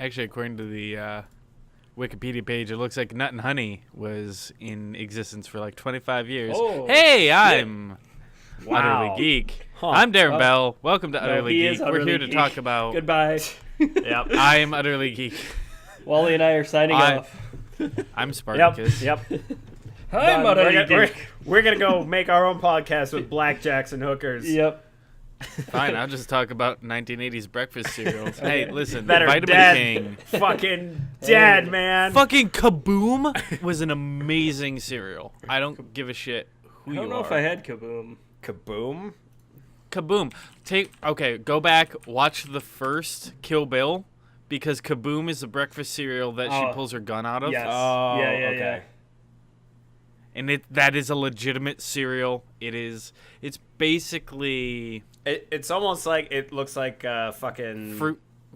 Actually, according to the Wikipedia page, it looks like Nut and Honey was in existence for like 25 years. Oh, hey, I'm Wow. Utterly Geek. Huh. I'm Darren Oh. Bell. Welcome to No, Utterly he Geek. is We're Utterly here to Geek. talk about. Goodbye. Yep. I am Utterly Geek. Wally and I are signing off. I'm Yep. Spartacus. Yep. Hi, Done. Utterly we're, Geek. we're gonna go make our own podcast with blackjacks and hookers. Yep. Fine, I'll just talk about 1980s breakfast cereals. Hey, listen, Better Vitamin dead. King. Fucking dead, man. Fucking Kaboom was an amazing cereal. I don't give a shit who I you don't know are. if I had Kaboom. Kaboom. Kaboom. Go back, watch the first Kill Bill, because Kaboom is the breakfast cereal that she Oh. pulls her gun out of. Yes. Oh, yeah. okay. And that is a legitimate cereal. It's basically It's almost like it looks like fucking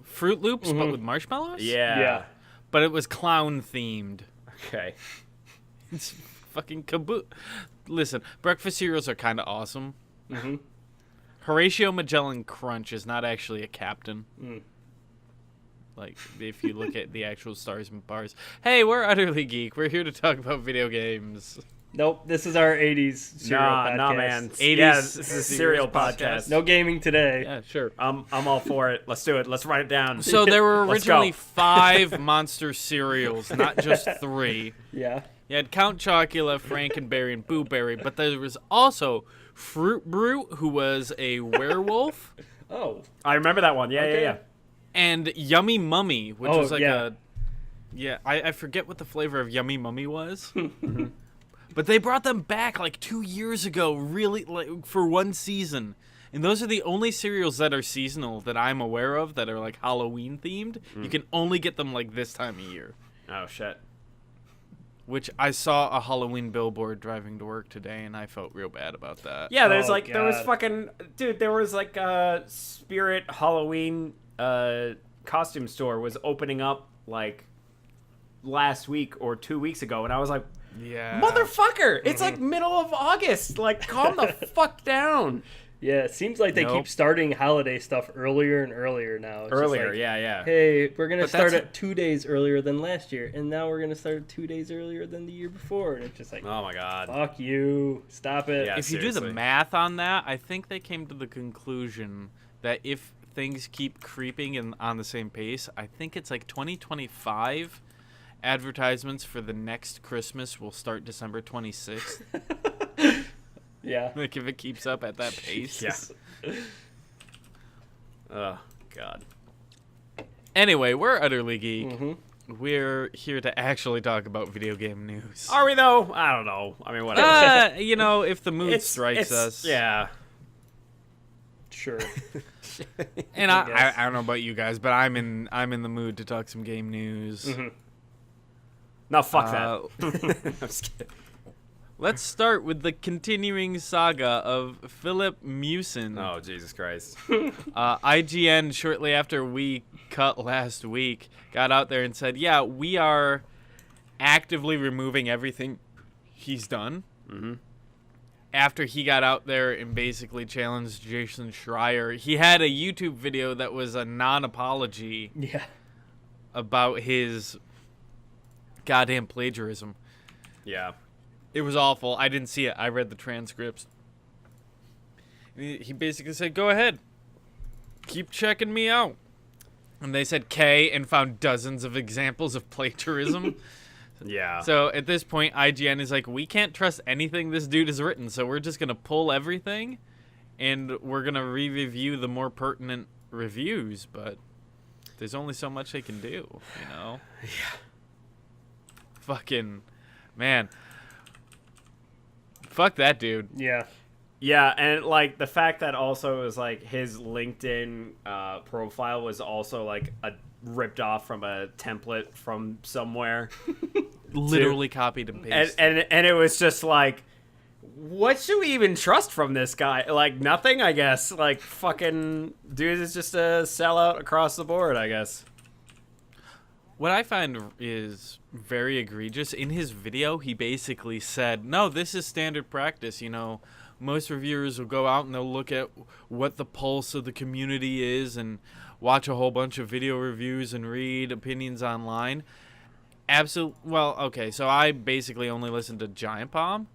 Fruit Loops, but with marshmallows? Yeah. Yeah. But it was clown themed. Okay. It's fucking Kaboom. Listen, breakfast cereals are kind of awesome. Mm-hmm. Horatio Magellan Crunch is not actually a captain. Mm. Like, if you look at the actual stars and bars. Hey, we're Utterly Geek. We're here to talk about video games. Nope, this is our 80s cereal podcast. Nah, man. 80s Yeah, this is a cereal serial podcast. No gaming today. Yeah, sure. I'm all for it. Let's do it. Let's write it down. So there were Let's go. originally 5 monster cereals, not just 3. Yeah. You had Count Chocula, Frankenberry, and Boo Berry, but there was also Fruit Brute, who was a werewolf, Oh. I remember that one. Yeah, Okay. yeah. and Yummy Mummy, which Oh, was like yeah. I forget what the flavor of Yummy Mummy was. But they brought them back like 2 years ago, really, like for one season. And those are the only cereals that are seasonal that I'm aware of that are like Halloween themed. You can only get them like this time of year. Oh shit. Which I saw a Halloween billboard driving to work today, and I felt real bad about that. Yeah, there's Oh, there was God. fucking dude. There was like a Spirit Halloween costume store was opening up like last week or 2 weeks ago, and I was like, Yeah. motherfucker, it's like middle of August. Like, calm the fuck down. Yeah, it seems like they Nope. keep starting holiday stuff earlier and earlier now. It's just Earlier, like, yeah. Hey, we're going to But start that's- at 2 days earlier than last year, and now we're going to start 2 days earlier than the year before. And it's just like, Oh my god. fuck you. Stop it. Yeah. If you do seriously. the math on that, I think they came to the conclusion that if things keep creeping and on the same pace, I think it's like 2025 advertisements for the next Christmas will start December 26th. Yeah. Like if it keeps up at that pace. Yeah. Oh god. Anyway, we're Utterly Geek. Mm-hmm. We're here to actually talk about video game news. Are we though? I don't know. I mean, whatever. If the mood strikes us. Yeah. Sure. And I guess. I don't know about you guys, but I'm in the mood to talk some game news. Mm-hmm. No, fuck Uh, that. I'm just kidding. Let's start with the continuing saga of Filip Miucin. Oh Jesus Christ. IGN, shortly after we cut last week, got out there and said, yeah, we are actively removing everything he's done. Mm-hmm. After he got out there and basically challenged Jason Schreier, he had a YouTube video that was a non-apology Yeah. about his goddamn plagiarism. Yeah. It was awful. I didn't see it. I read the transcripts. He basically said, go ahead. Keep checking me out. And they said K and found dozens of examples of plagiarism. Yeah. So at this point, IGN is like, we can't trust anything this dude has written, so we're just going to pull everything, and we're going to re-review the more pertinent reviews, but there's only so much they can do, you know? Yeah. Fucking, man. Fuck that dude. Yeah. Yeah, and like the fact that also was like his LinkedIn profile was also like ripped off from a template from somewhere. Literally copied and pasted. And it was just like, what should we even trust from this guy? Like nothing, I guess. Like fucking dude is just a sellout across the board, I guess. What I find is very egregious, in his video, he basically said, no, this is standard practice, you know. most reviewers will go out and they'll look at what the pulse of the community is and watch a whole bunch of video reviews and read opinions online. Well, okay, so I basically only listen to Giant Bomb.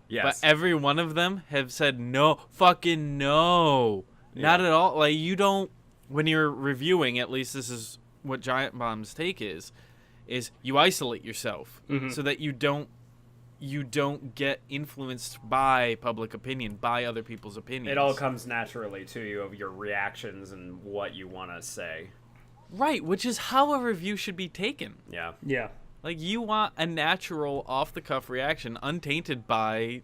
Yes. But every one of them have said no, fucking no. Yeah. Not at all. Like, you don't, when you're reviewing, at least this is what Giant Bomb's take is you isolate yourself so that you don't get influenced by public opinion, by other people's opinions. It all comes naturally to you of your reactions and what you want to say. Right, which is how a review should be taken. Yeah. Yeah. Like, you want a natural, off-the-cuff reaction, untainted by,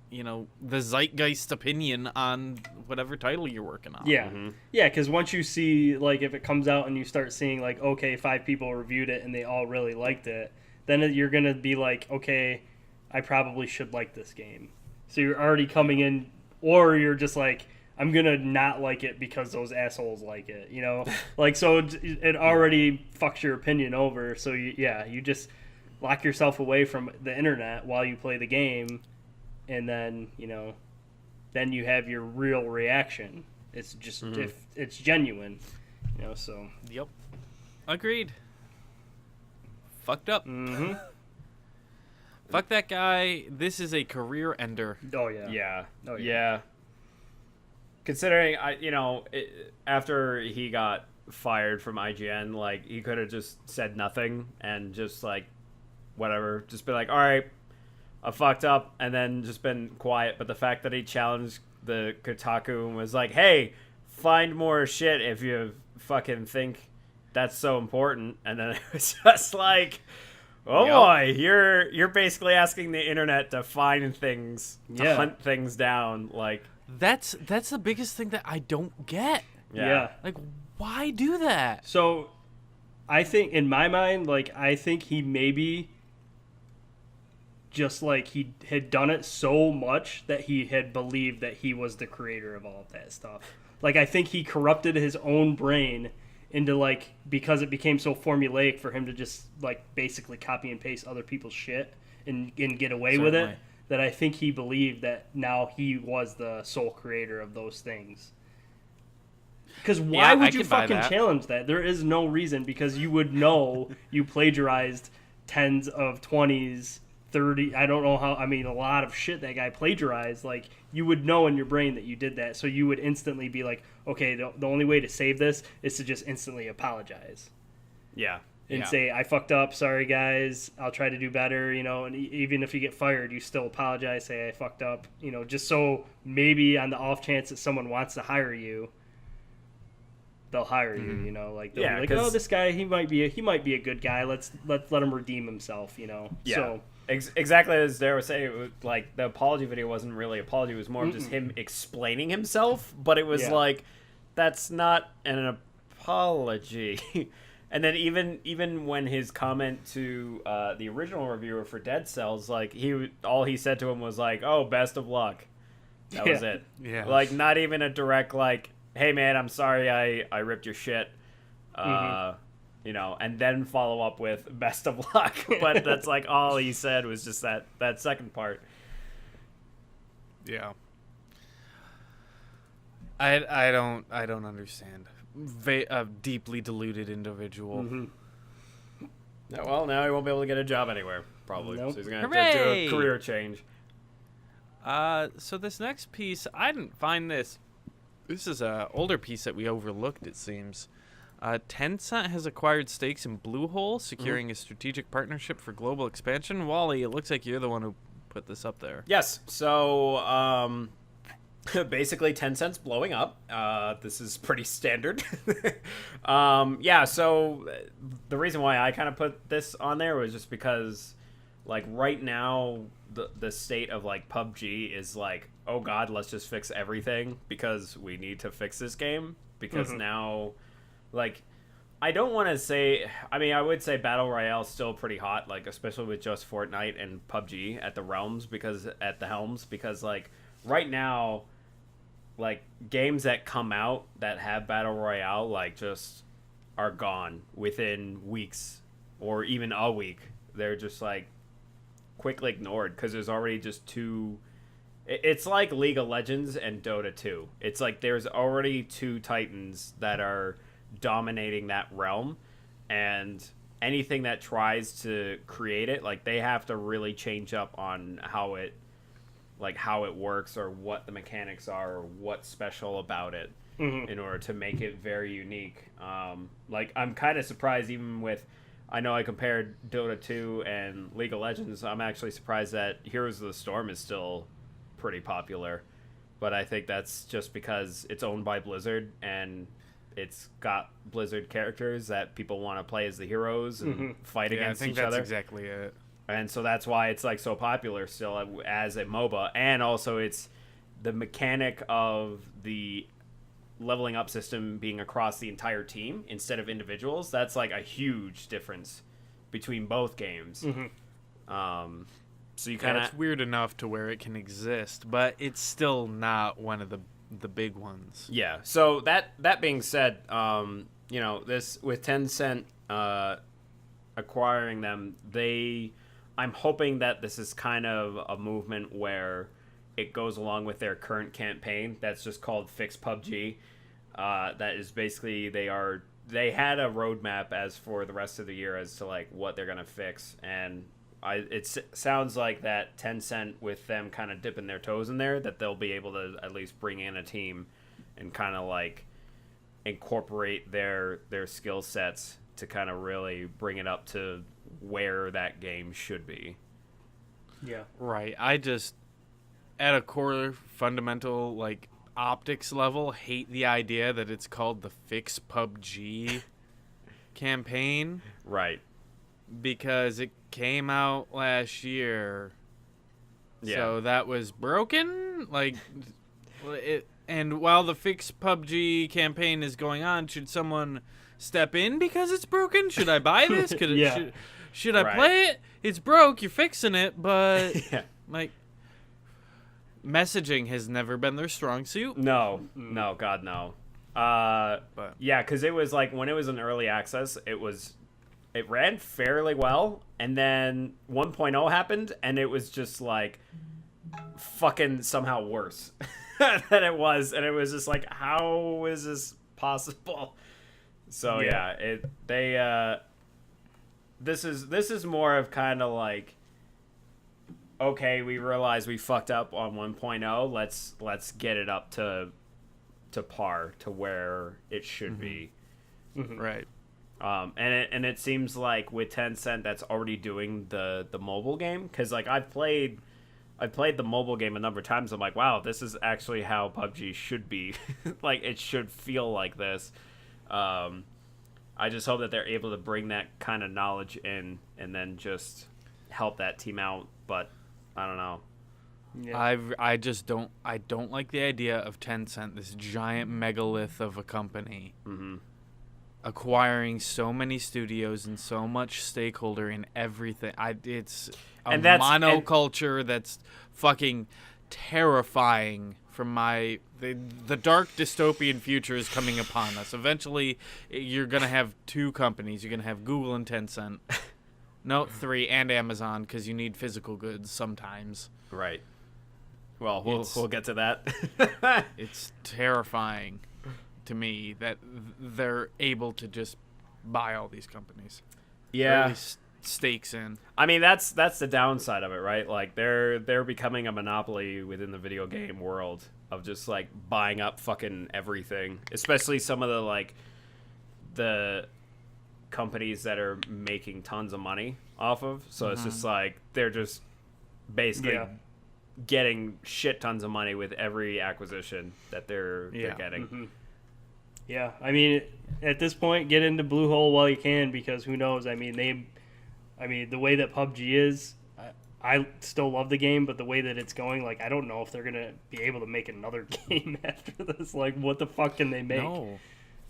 the zeitgeist opinion on whatever title you're working on. Yeah. Yeah, because once you see, like, if it comes out and you start seeing, like, okay, 5 people reviewed it and they all really liked it, then you're going to be like, okay, I probably should like this game. So you're already coming in, or you're just like, I'm going to not like it because those assholes like it, Like, so it already fucks your opinion over. So, you just lock yourself away from the internet while you play the game, and then, then you have your real reaction. It's just, if it's genuine, so. Yep. Agreed. Fucked up. Mm-hmm. Fuck that guy. This is a career ender. Oh, yeah. Yeah. Oh, yeah. Yeah. Considering, after he got fired from IGN, like, he could have just said nothing and just, like, whatever. Just be like, all right, I fucked up, and then just been quiet. But the fact that he challenged the Kotaku and was like, hey, find more shit if you fucking think that's so important. And then it was just like, oh boy, you're basically asking the internet to find things, to hunt things down, like. That's the biggest thing that I don't get. Yeah. Like, why do that? So, I think, in my mind, like, I think he maybe just, like, he had done it so much that he had believed that he was the creator of all of that stuff. Like, I think he corrupted his own brain into, like, because it became so formulaic for him to just, like, basically copy and paste other people's shit and get away with it. That I think he believed that now he was the sole creator of those things. Because why would you fucking challenge that? There is no reason, because you would know you plagiarized 10s of 20s, 30, I don't know how, I mean, a lot of shit that guy plagiarized. Like, you would know in your brain that you did that, so you would instantly be like, okay, the only way to save this is to just instantly apologize. Yeah. And say, I fucked up, sorry guys, I'll try to do better, and even if you get fired, you still apologize, say, I fucked up, just so maybe on the off chance that someone wants to hire you, they'll hire you, like, they'll be like, oh, this guy, he might be a good guy, let him redeem himself, Yeah. So, exactly as Dare was saying, it was, like, the apology video wasn't really an apology, it was more of just him explaining himself, but it was like, that's not an apology. And then even when his comment to the original reviewer for Dead Cells, like, all he said to him was like, "Oh, best of luck." That was it. Yeah. Like, not even a direct like, "Hey man, I'm sorry I ripped your shit." And then follow up with "best of luck." But that's like all he said was just that second part. Yeah. I don't understand. A deeply deluded individual. Yeah, well, now he won't be able to get a job anywhere, probably. Nope. So he's going to have to do a career change. So this next piece, I didn't find this. This is an older piece that we overlooked, it seems. Tencent has acquired stakes in Bluehole, securing a strategic partnership for global expansion. Wally, it looks like you're the one who put this up there. Yes. So, basically, Tencent's blowing up. This is pretty standard. So the reason why I kind of put this on there was just because, like, right now, the state of, like, PUBG is like, oh god, let's just fix everything because we need to fix this game. Because now, like, I don't want to say, I mean, I would say Battle Royale is still pretty hot, like, especially with just Fortnite and PUBG at the helms, because, like, right now, like, games that come out that have Battle Royale, like, just are gone within weeks or even a week. They're just, like, quickly ignored because there's already just too It's like League of Legends and Dota 2. It's like there's already two titans that are dominating that realm, and anything that tries to create it, like they have to really change up on how it works or what the mechanics are or what's special about it in order to make it very unique. Like I'm kind of surprised even with, I know I compared Dota 2 and League of Legends. I'm actually surprised that Heroes of the Storm is still pretty popular, but I think that's just because it's owned by Blizzard and it's got Blizzard characters that people want to play as the heroes and fight against each other. That's exactly it. And so that's why it's like so popular still as a MOBA. And also it's the mechanic of the leveling up system being across the entire team instead of individuals. That's like a huge difference between both games. So you kind of... it's weird enough to where it can exist, but it's still not one of the big ones. Yeah. So that being said, you know, this with Tencent acquiring them, I'm hoping that this is kind of a movement where it goes along with their current campaign that's just called Fix PUBG. That is basically they had a roadmap as for the rest of the year as to like what they're gonna fix, and it sounds like that Tencent, with them kind of dipping their toes in there, that they'll be able to at least bring in a team and kind of like incorporate their skill sets to kind of really bring it up to where that game should be. Yeah. Right. I just, at a core fundamental like optics level, hate the idea that it's called the Fix PUBG campaign. Right. Because it came out last year. Yeah. So that was broken. Like, and while the Fix PUBG campaign is going on, should someone step in because it's broken? Should I buy this? Should I play it? It's broke. You're fixing it, but like, messaging has never been their strong suit. No, God, no. But yeah, because it was like when it was in early access, it ran fairly well, and then 1.0 happened, and it was just like fucking somehow worse than it was, and it was just like, how is this possible? So this is more of kind of like, okay, we realize we fucked up on 1.0. Let's get it up to par to where it should be. Right. And it seems like with Tencent that's already doing the mobile game, because like I've played the mobile game a number of times. I'm like, wow, this is actually how PUBG should be. Like it should feel like this. I just hope that they're able to bring that kind of knowledge in and then just help that team out. But I don't know. Yeah. I don't like the idea of Tencent, this giant megalith of a company, acquiring so many studios and so much stakeholder in everything. It's a monoculture that's fucking terrifying. From the dark dystopian future is coming upon us. Eventually, you're gonna have two companies. You're gonna have Google and Tencent. No, 3, and Amazon, because you need physical goods sometimes. Right. Well, we'll get to that. It's terrifying to me that they're able to just buy all these companies. Yeah. Or at least stakes in. I mean, that's the downside of it, right? Like they're becoming a monopoly within the video game world of just like buying up fucking everything, especially some of the companies that are making tons of money off of. So it's just like they're just basically getting shit tons of money with every acquisition that they're getting. Yeah, I mean, at this point, get into Bluehole while you can, because who knows? I mean, the way that PUBG is, I still love the game, but the way that it's going, like, I don't know if they're gonna be able to make another game after this. Like, what the fuck can they make? No.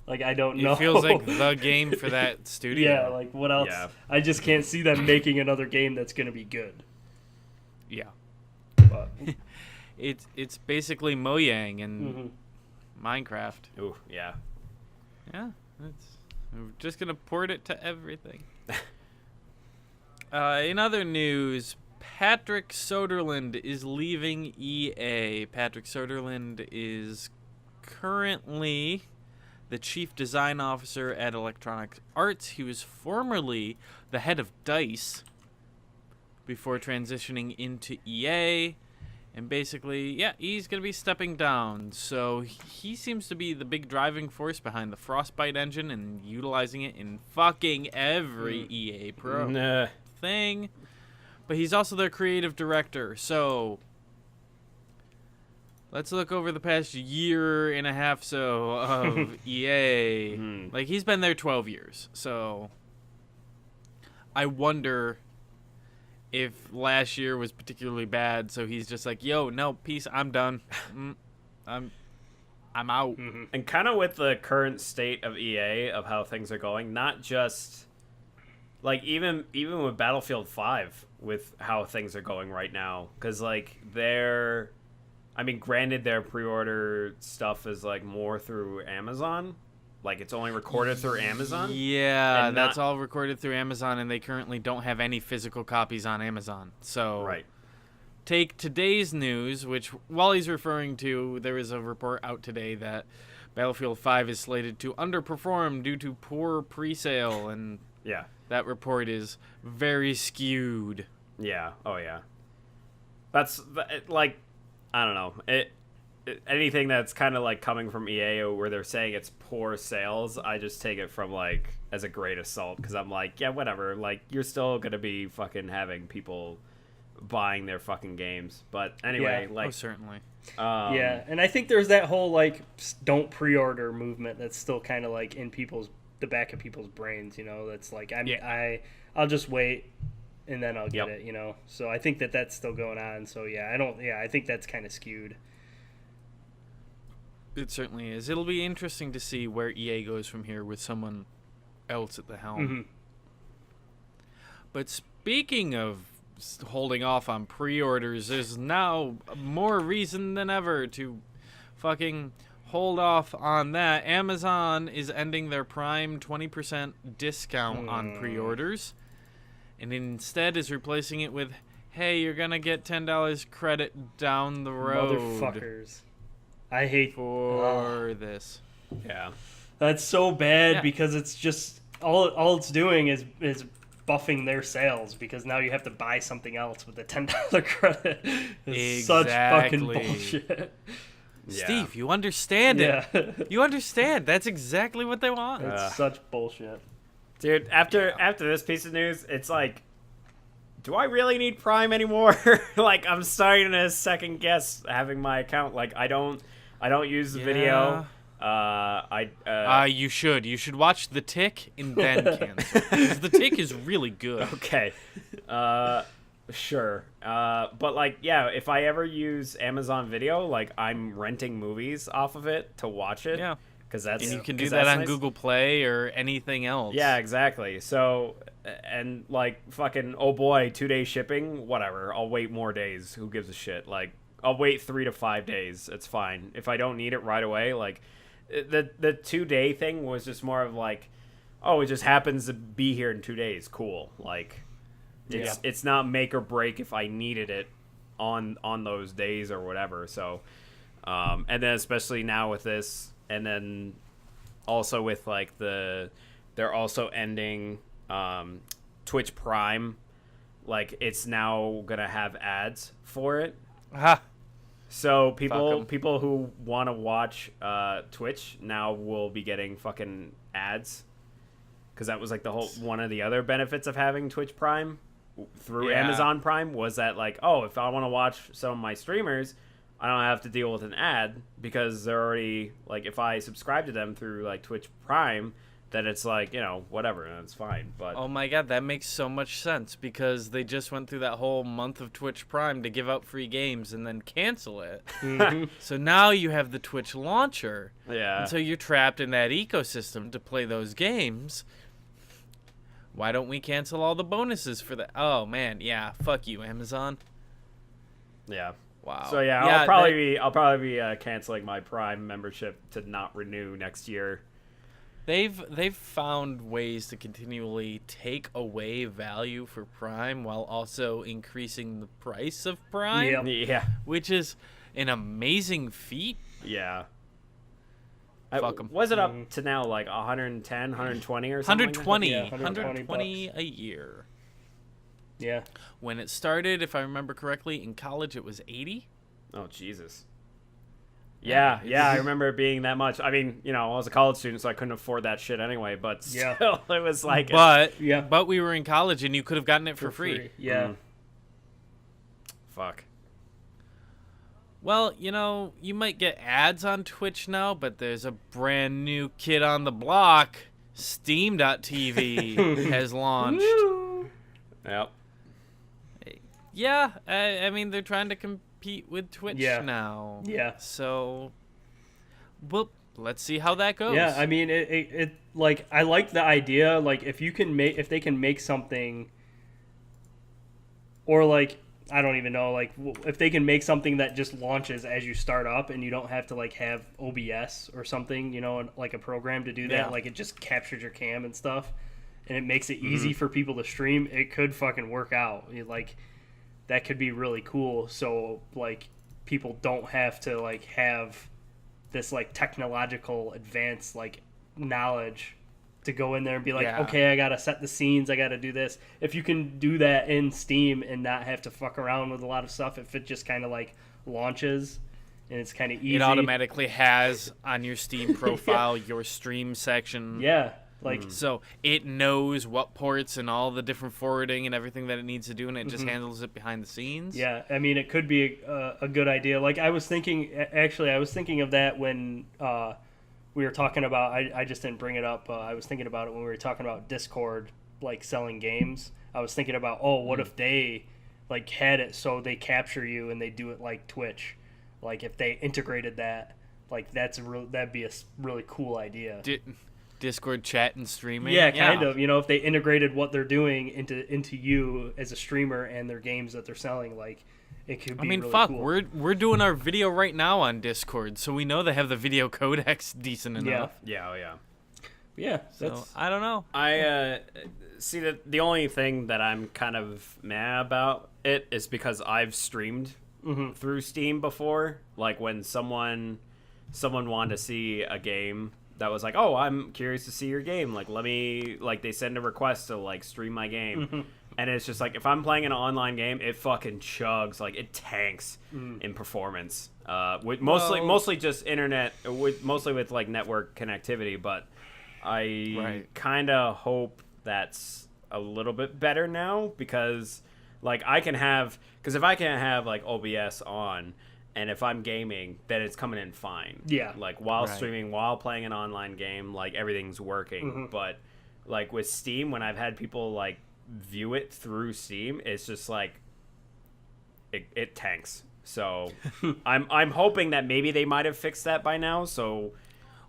Like, I don't know. It feels like the game for that studio. Yeah, like, what else? Yeah. I just can't see them making another game that's gonna be good. Yeah. But It's basically Mojang and Minecraft. Ooh, yeah. Yeah, we're just gonna port it to everything. In other news, Patrick Soderlund is leaving EA. Patrick Soderlund is currently the chief design officer at Electronic Arts. He was formerly the head of DICE before transitioning into EA. And basically, yeah, he's going to be stepping down. So he seems to be the big driving force behind the Frostbite engine and utilizing it in fucking every EA Pro thing. But he's also their creative director. So let's look over the past year and a half so of EA. Like, he's been there 12 years. So I wonder if last year was particularly bad, so he's just like, yo, no, peace, I'm done. I'm out. And kind of with the current state of EA, of how things are going, not just, like, even with Battlefield 5, with how things are going right now, because, like, granted, their pre-order stuff is, like, more through Amazon. Like, it's only recorded through Amazon? Yeah, that's all recorded through Amazon, and they currently don't have any physical copies on Amazon. So right. Take today's news, which Wally's referring to, there is a report out today that Battlefield 5 is slated to underperform due to poor pre-sale, and yeah, that report is very skewed. Yeah, oh yeah. That's, like, I don't know. Anything that's kind of like coming from EA where they're saying it's poor sales, I just take it from like as a great assault, because I'm like, yeah, whatever, like, you're still gonna be fucking having people buying their fucking games. But anyway, Yeah. like, Oh, certainly. Yeah, and I think there's that whole like don't pre-order movement that's still kind of like in the back of people's brains, you know. That's like I'll just wait and then I'll get it, you know. So I think that's still going on. So I think that's kind of skewed. It certainly is. It'll be interesting to see where EA goes from here with someone else at the helm. But speaking of holding off on pre-orders, there's now more reason than ever to fucking hold off on that. Amazon is ending their Prime 20% discount on pre-orders, and instead is replacing it with, hey, you're gonna get $10 credit down the road. Motherfuckers. I hate for this. yeah, that's so bad because it's just all it's doing is buffing their sales, because now you have to buy something else with a $10 credit. It's such fucking bullshit. Yeah. Steve, you understand it. Yeah. You understand. That's exactly what they want. It's such bullshit. Dude, after this piece of news, it's like, do I really need Prime anymore? Like, I'm starting to second guess having my account. Like, I don't use the video. You should. You should watch The Tick and then cancel. Because The Tick is really good. Okay. Sure. But, like, yeah, if I ever use Amazon Video, like, I'm renting movies off of it to watch it. Yeah. And you can do that on Google Play or anything else. Yeah, exactly. So, and, like, fucking, oh boy, 2-day shipping, whatever. I'll wait more days. Who gives a shit? Like, I'll wait 3 to 5 days. It's fine. If I don't need it right away, like, the 2-day thing was just more of like, oh, it just happens to be here in 2 days. Cool. Like, it's not make or break if I needed it on those days or whatever. So, and then especially now with this, and then also with like they're also ending Twitch Prime. Like, it's now gonna have ads for it. So people who want to watch Twitch now will be getting fucking ads, because that was like the whole one of the other benefits of having Twitch Prime through Amazon Prime was that, like, oh, if I want to watch some of my streamers, I don't have to deal with an ad, because they're already, like, if I subscribe to them through like Twitch Prime, then it's like, you know, whatever, and it's fine. But oh my god, that makes so much sense, because they just went through that whole month of Twitch Prime to give out free games and then cancel it. So now you have the Twitch launcher. Yeah. And so you're trapped in that ecosystem to play those games. Why don't we cancel all the bonuses for that? Oh man, yeah, fuck you, Amazon. Yeah. Wow. So yeah, I'll probably be canceling my Prime membership to not renew next year. They've found ways to continually take away value for Prime while also increasing the price of Prime, Yeah. which is an amazing feat. Yeah. Fuck 'em. Was it up to now like 110, 120 or something? 120, Yeah, 120 120 a year. Yeah. When it started, if I remember correctly, in college it was 80. Oh, Jesus. Yeah, I remember it being that much. I mean, I was a college student, so I couldn't afford that shit anyway, but still, it was like... But we were in college, and you could have gotten it for free. Yeah. Fuck. Well, you might get ads on Twitch now, but there's a brand new kid on the block. Steam.tv has launched. Yep. Yeah, I mean, they're trying to compete with Twitch now. Yeah. So, well, let's see how that goes. Yeah, I mean, it like, I like the idea, like, if they can make something, or like, I don't even know, like, if they can make something that just launches as you start up and you don't have to, like, have OBS or something, like a program to do that, like, it just captures your cam and stuff, and it makes it easy for people to stream, it could fucking work out. Like, that could be really cool, so, like, people don't have to, like, have this, like, technological advanced, like, knowledge to go in there and be like, okay, I gotta set the scenes, I gotta do this. If you can do that in Steam and not have to fuck around with a lot of stuff, if it just kind of like launches and it's kind of easy. It automatically has on your Steam profile your stream section. Yeah, like so it knows what ports and all the different forwarding and everything that it needs to do, and it just handles it behind the scenes. Yeah, I mean, it could be a good idea. Like, I was thinking of that when we were talking about, I just didn't bring it up. I was thinking about it when we were talking about Discord, like, selling games. I was thinking about, what if they, like, had it so they capture you and they do it like Twitch. Like, if they integrated that, like, that'd be a really cool idea. Discord chat and streaming? Yeah, kind of. If they integrated what they're doing into you as a streamer and their games that they're selling, like, it could be really fuck, cool. we're doing our video right now on Discord, so we know they have the video codecs decent enough. Yeah, So, I don't know. I see that the only thing that I'm kind of mad about it is because I've streamed through Steam before. Like, when someone wanted to see a game that was like, oh, I'm curious to see your game. Like, let me, like, they send a request to, like, stream my game. And it's just like, if I'm playing an online game, it fucking chugs. Like, it tanks in performance. With mostly just internet, mostly with, like, network connectivity. But I kind of hope that's a little bit better now, because, like, because if I can't have, like, OBS on, and if I'm gaming, then it's coming in fine. Yeah. Like, while streaming, while playing an online game, like, everything's working. But, like, with Steam, when I've had people, like, view it through Steam, it's just, like, it tanks. So, I'm hoping that maybe they might have fixed that by now, so...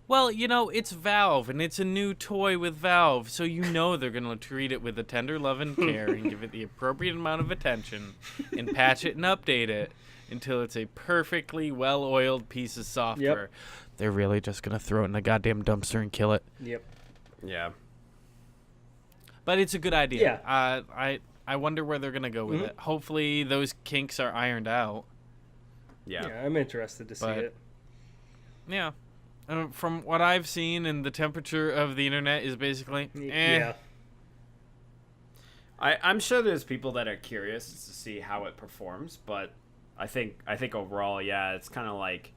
Well, it's Valve, and it's a new toy with Valve, so they're going to treat it with a tender love and care and give it the appropriate amount of attention and patch it and update it until it's a perfectly well-oiled piece of software. Yep. They're really just going to throw it in a goddamn dumpster and kill it. Yep. Yeah. But it's a good idea. Yeah. I wonder where they're going to go with it. Hopefully those kinks are ironed out. Yeah, I'm interested to see it. Yeah. From what I've seen, and the temperature of the internet is basically, Yeah. I'm sure there's people that are curious to see how it performs, but I think overall, it's kind of like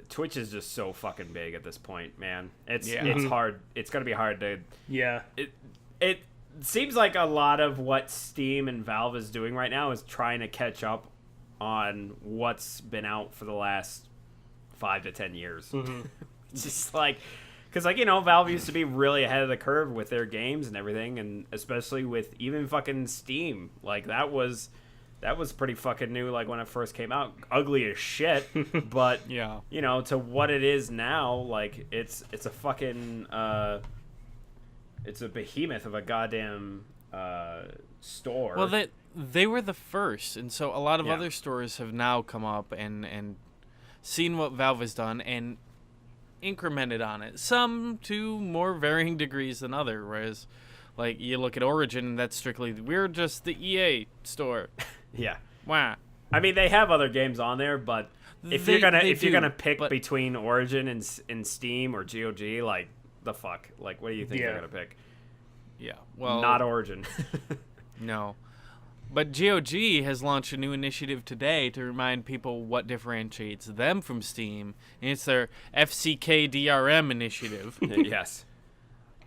Twitch is just so fucking big at this point, man. It's hard. It's gonna be hard to. Yeah. It seems like a lot of what Steam and Valve is doing right now is trying to catch up on what's been out for the last 5 to 10 years. Just like, because, like, Valve used to be really ahead of the curve with their games and everything, and especially with even fucking Steam. Like, that was pretty fucking new, like, when it first came out. Ugly as shit, but to what it is now, like, it's a fucking it's a behemoth of a goddamn store. Well, they were the first, and so a lot of other stores have now come up and seen what Valve has done, and incremented on it. Some to more varying degrees than other. Whereas, like, you look at Origin, that's strictly, we're just the EA store. Yeah. Wow. I mean, they have other games on there, but if you're gonna pick between Origin and Steam or GOG, like, the fuck? Like, what do you think they're gonna pick? Yeah. Well, not Origin. No. But GOG has launched a new initiative today to remind people what differentiates them from Steam. And it's their FCK DRM initiative. Yes.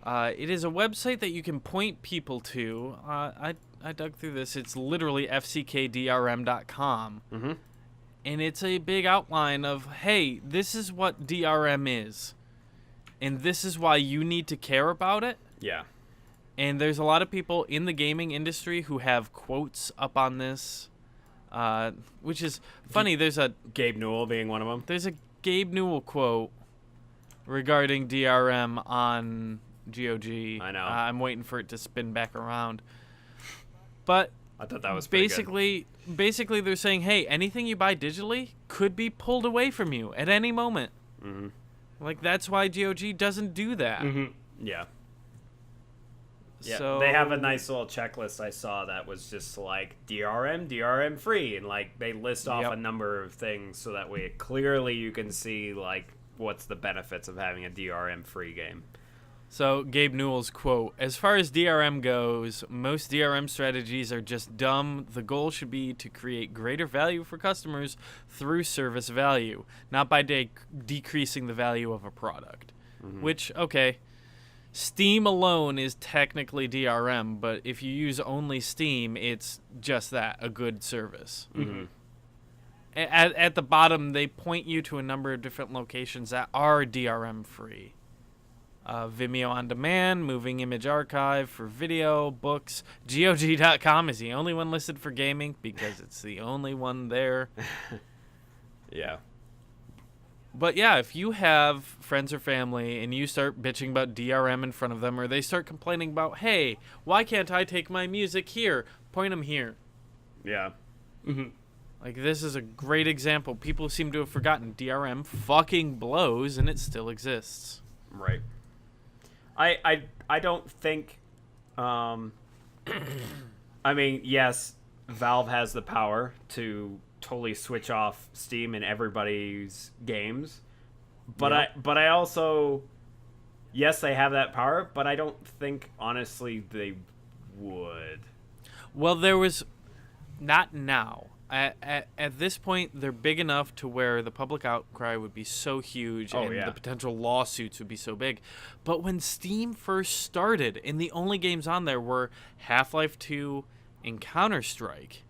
It is a website that you can point people to. I dug through this. It's literally fckdrm.com. Mm-hmm. And it's a big outline of, hey, this is what DRM is. And this is why you need to care about it. Yeah. And there's a lot of people in the gaming industry who have quotes up on this, which is funny. There's a Gabe Newell being one of them. There's a Gabe Newell quote regarding DRM on GOG. I know. I'm waiting for it to spin back around. But I thought that was basically they're saying, hey, anything you buy digitally could be pulled away from you at any moment. Mm-hmm. Like, that's why GOG doesn't do that. Mm-hmm. Yeah. Yeah, so, they have a nice little checklist I saw that was just like DRM free, and like they list off a number of things so that way clearly you can see like what's the benefits of having a DRM free game. So Gabe Newell's quote, as far as DRM goes, most DRM strategies are just dumb. The goal should be to create greater value for customers through service value, not by decreasing the value of a product. Mm-hmm. Which, okay, Steam alone is technically DRM, but if you use only Steam, it's just that, a good service. Mm-hmm. At the bottom, they point you to a number of different locations that are DRM free. Vimeo On Demand, Moving Image Archive for video, books. GOG.com is the only one listed for gaming because it's the only one there. Yeah. But yeah, if you have friends or family and you start bitching about DRM in front of them, or they start complaining about, hey, why can't I take my music here? Point them here. Yeah. Mm-hmm. Like, this is a great example. People seem to have forgotten DRM fucking blows, and it still exists. Right. I don't think, I mean, yes, Valve has the power to totally switch off Steam in everybody's games, but I also, yes, they have that power, but I don't think honestly they would. Well, there was not now. At this point, they're big enough to where the public outcry would be so huge the potential lawsuits would be so big. But when Steam first started, and the only games on there were Half-Life 2 and Counter-Strike,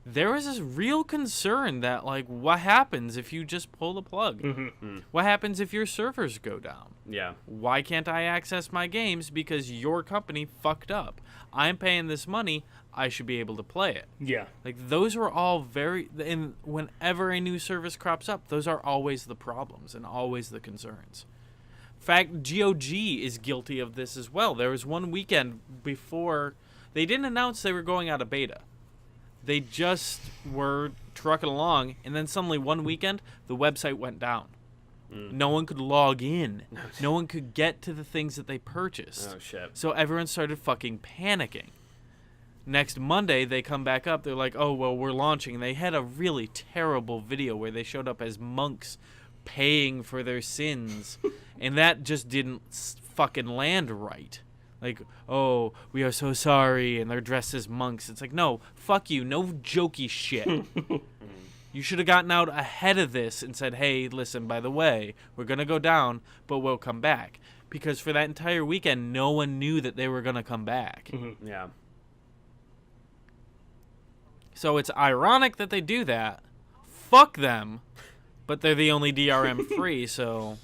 there was this real concern that, like, what happens if you just pull the plug? Mm-hmm. What happens if your servers go down? Yeah. Why can't I access my games because your company fucked up? I'm paying this money. I should be able to play it. Yeah. Like, those were all and whenever a new service crops up, those are always the problems and always the concerns. In fact, GOG is guilty of this as well. There was one weekend before, they didn't announce they were going out of beta. They just were trucking along, and then suddenly one weekend, the website went down. No one could log in. No one could get to the things that they purchased. Oh, shit. So everyone started fucking panicking. Next Monday, they come back up. They're like, oh, well, we're launching. And they had a really terrible video where they showed up as monks paying for their sins. And that just didn't fucking land right. Like, oh, we are so sorry. And they're dressed as monks. It's like, no, fuck you. No jokey shit. You should have gotten out ahead of this and said, hey, listen, by the way, we're going to go down, but we'll come back. Because for that entire weekend, no one knew that they were going to come back. Mm-hmm. Yeah. So it's ironic that they do that. Fuck them. But they're the only DRM free, so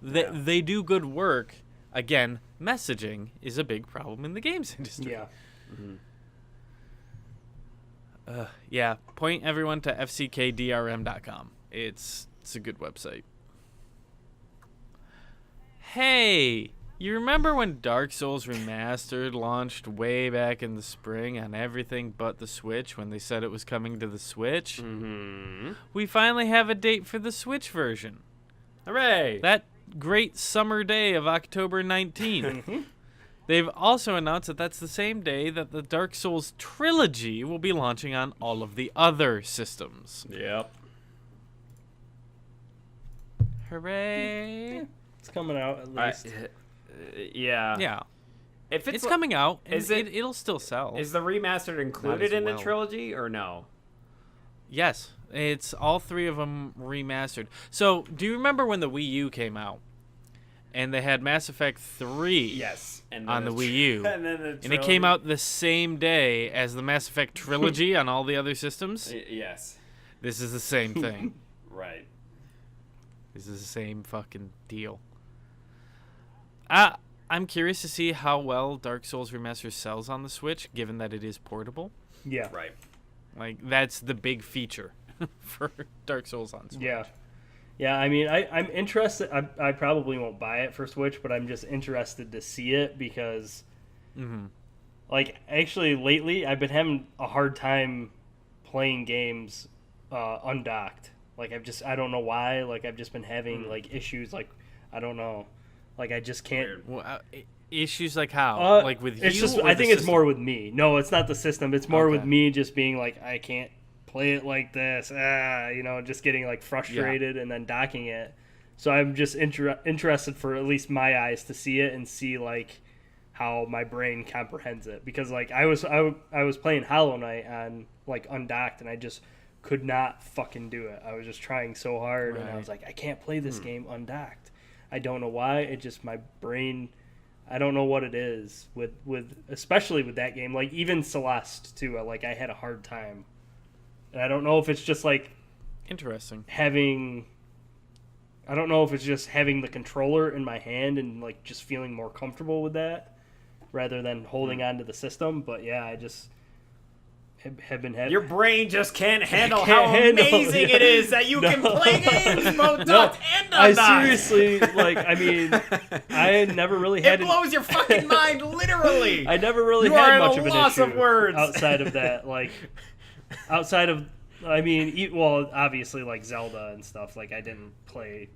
they do good work. Again, messaging is a big problem in the games industry. Yeah. Mm-hmm. Point everyone to fckdrm.com. It's a good website. Hey, you remember when Dark Souls Remastered launched way back in the spring on everything but the Switch when they said it was coming to the Switch? Mm-hmm. We finally have a date for the Switch version. Hooray! That great summer day of October 19th. They've also announced that that's the same day that the Dark Souls trilogy will be launching on all of the other systems. Yep. Hooray! It's coming out at least. Yeah. Yeah. If It's coming out, and is it- it'll still sell. Is the remastered included as in well. the trilogy or no? Yes, it's all three of them remastered. So, do you remember when the Wii U came out? And they had Mass Effect 3 Yes. And on the Wii U. And then the And it came out the same day as the Mass Effect trilogy on all the other systems. Yes. This is the same thing. Right. This is the same fucking deal. I'm curious to see how well Dark Souls Remastered sells on the Switch, given that it is portable. Yeah. Right. Like, that's the big feature for Dark Souls on Switch. Yeah. Yeah, I mean, I'm interested. I probably won't buy it for Switch, but I'm just interested to see it because, like, actually, lately, I've been having a hard time playing games undocked. Like, I don't know why. Like, I've just been having, like, issues. Like, I don't know. Like, I just can't. Well, issues like how? Like with it's you? just, or I the think it's system? more with me. No, it's not the system. It's more with Okay. me just being like, I can't play it like this. Just getting like frustrated and then docking it. So I'm just interested for at least my eyes to see it and see like how my brain comprehends it. Because like I was playing Hollow Knight on like undocked and I just could not fucking do it. I was just trying so hard and I was like, I can't play this game undocked. I don't know why. It just my brain. I don't know what it is with especially with that game. Like even Celeste too. Like I had a hard time, and I don't know if it's just like Interesting. having. I don't know if it's just having the controller in my hand and like just feeling more comfortable with that, rather than holding on to the system. But yeah, I just have been having. Your brain just can't handle can't how handle- amazing it is that you can play games both docked and I undocked. seriously like. I mean, I never really It had. blows your fucking mind, literally. I never really You are had at a much of an loss issue of words. outside of that. Like, outside of, I mean, well, obviously, like Zelda and stuff. Like, I didn't play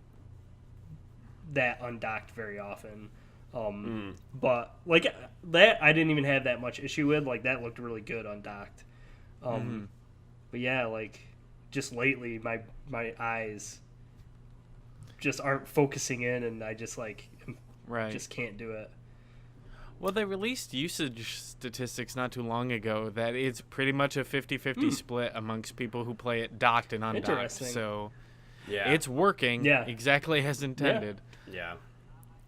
that undocked very often. But like that, I didn't even have that much issue with. Like, that looked really good undocked. But yeah, like, just lately, my eyes just aren't focusing in, and I just like Right. just can't do it. Well, they released usage statistics not too long ago that it's pretty much a 50-50 split amongst people who play it docked and undocked. Interesting. So Yeah. it's working exactly as intended. Yeah.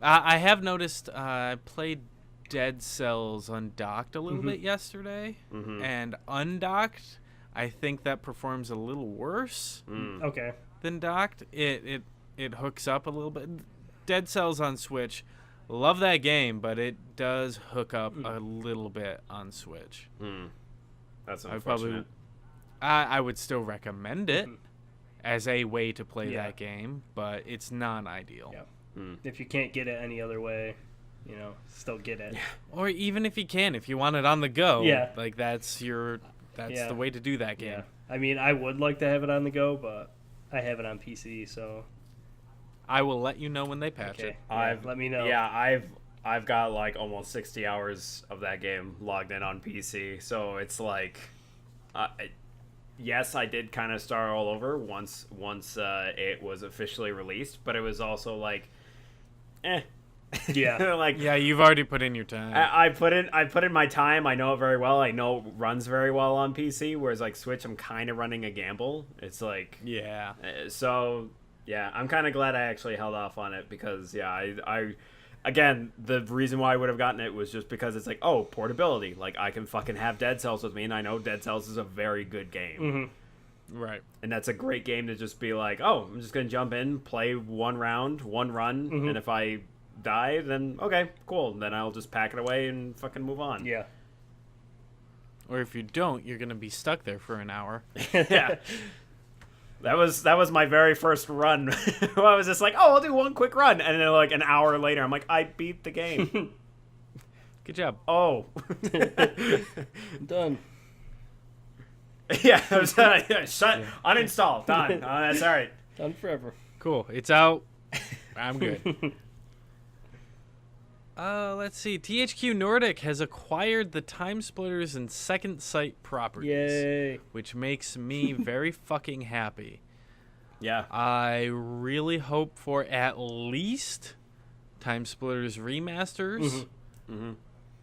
I have noticed I played Dead Cells undocked a little bit yesterday, and undocked, I think that performs a little worse Okay. than docked. It hooks up a little bit. Dead Cells on Switch, love that game, but it does hook up a little bit on Switch. That's I probably, unfortunate. I would still recommend it as a way to play Yeah. that game, but it's not ideal. Yeah. If you can't get it any other way, still get it. Or even if you want it on the go, Yeah. like that's the way to do that game. Yeah. I mean, I would like to have it on the go, but I have it on PC, so I will let you know when they patch okay. it. Yeah, let me know. Yeah, I've got like almost 60 hours of that game logged in on PC, so it's like, yes, I did kind of start all over once it was officially released, but it was also like, Yeah. like Yeah, you've already put in your time. I put in my time. I know it very well. I know it runs very well on PC. Whereas like Switch, I'm kind of running a gamble. It's like yeah. so. Yeah, I'm kind of glad I actually held off on it because I again the reason why I would have gotten it was just because it's like portability. Like I can fucking have Dead Cells with me, and I know Dead Cells is a very good game. Right. And that's a great game to just be like, I'm just gonna jump in, play one round, one run, and if I die, then okay, cool. Then I'll just pack it away and fucking move on. Yeah. Or if you don't, you're gonna be stuck there for an hour. Yeah. That was my very first run. I was just like, I'll do one quick run, and then like an hour later, I'm like, I beat the game. Good job. Oh. Done. Yeah. Shut. Uninstall. Done. That's all right. Done forever. Cool. It's out I'm good. Let's see. THQ Nordic has acquired the Time Splitters and Second Sight properties. Yay. Which makes me very fucking happy. Yeah. I really hope for at least Time Splitters remasters. Mm-hmm. Mm-hmm.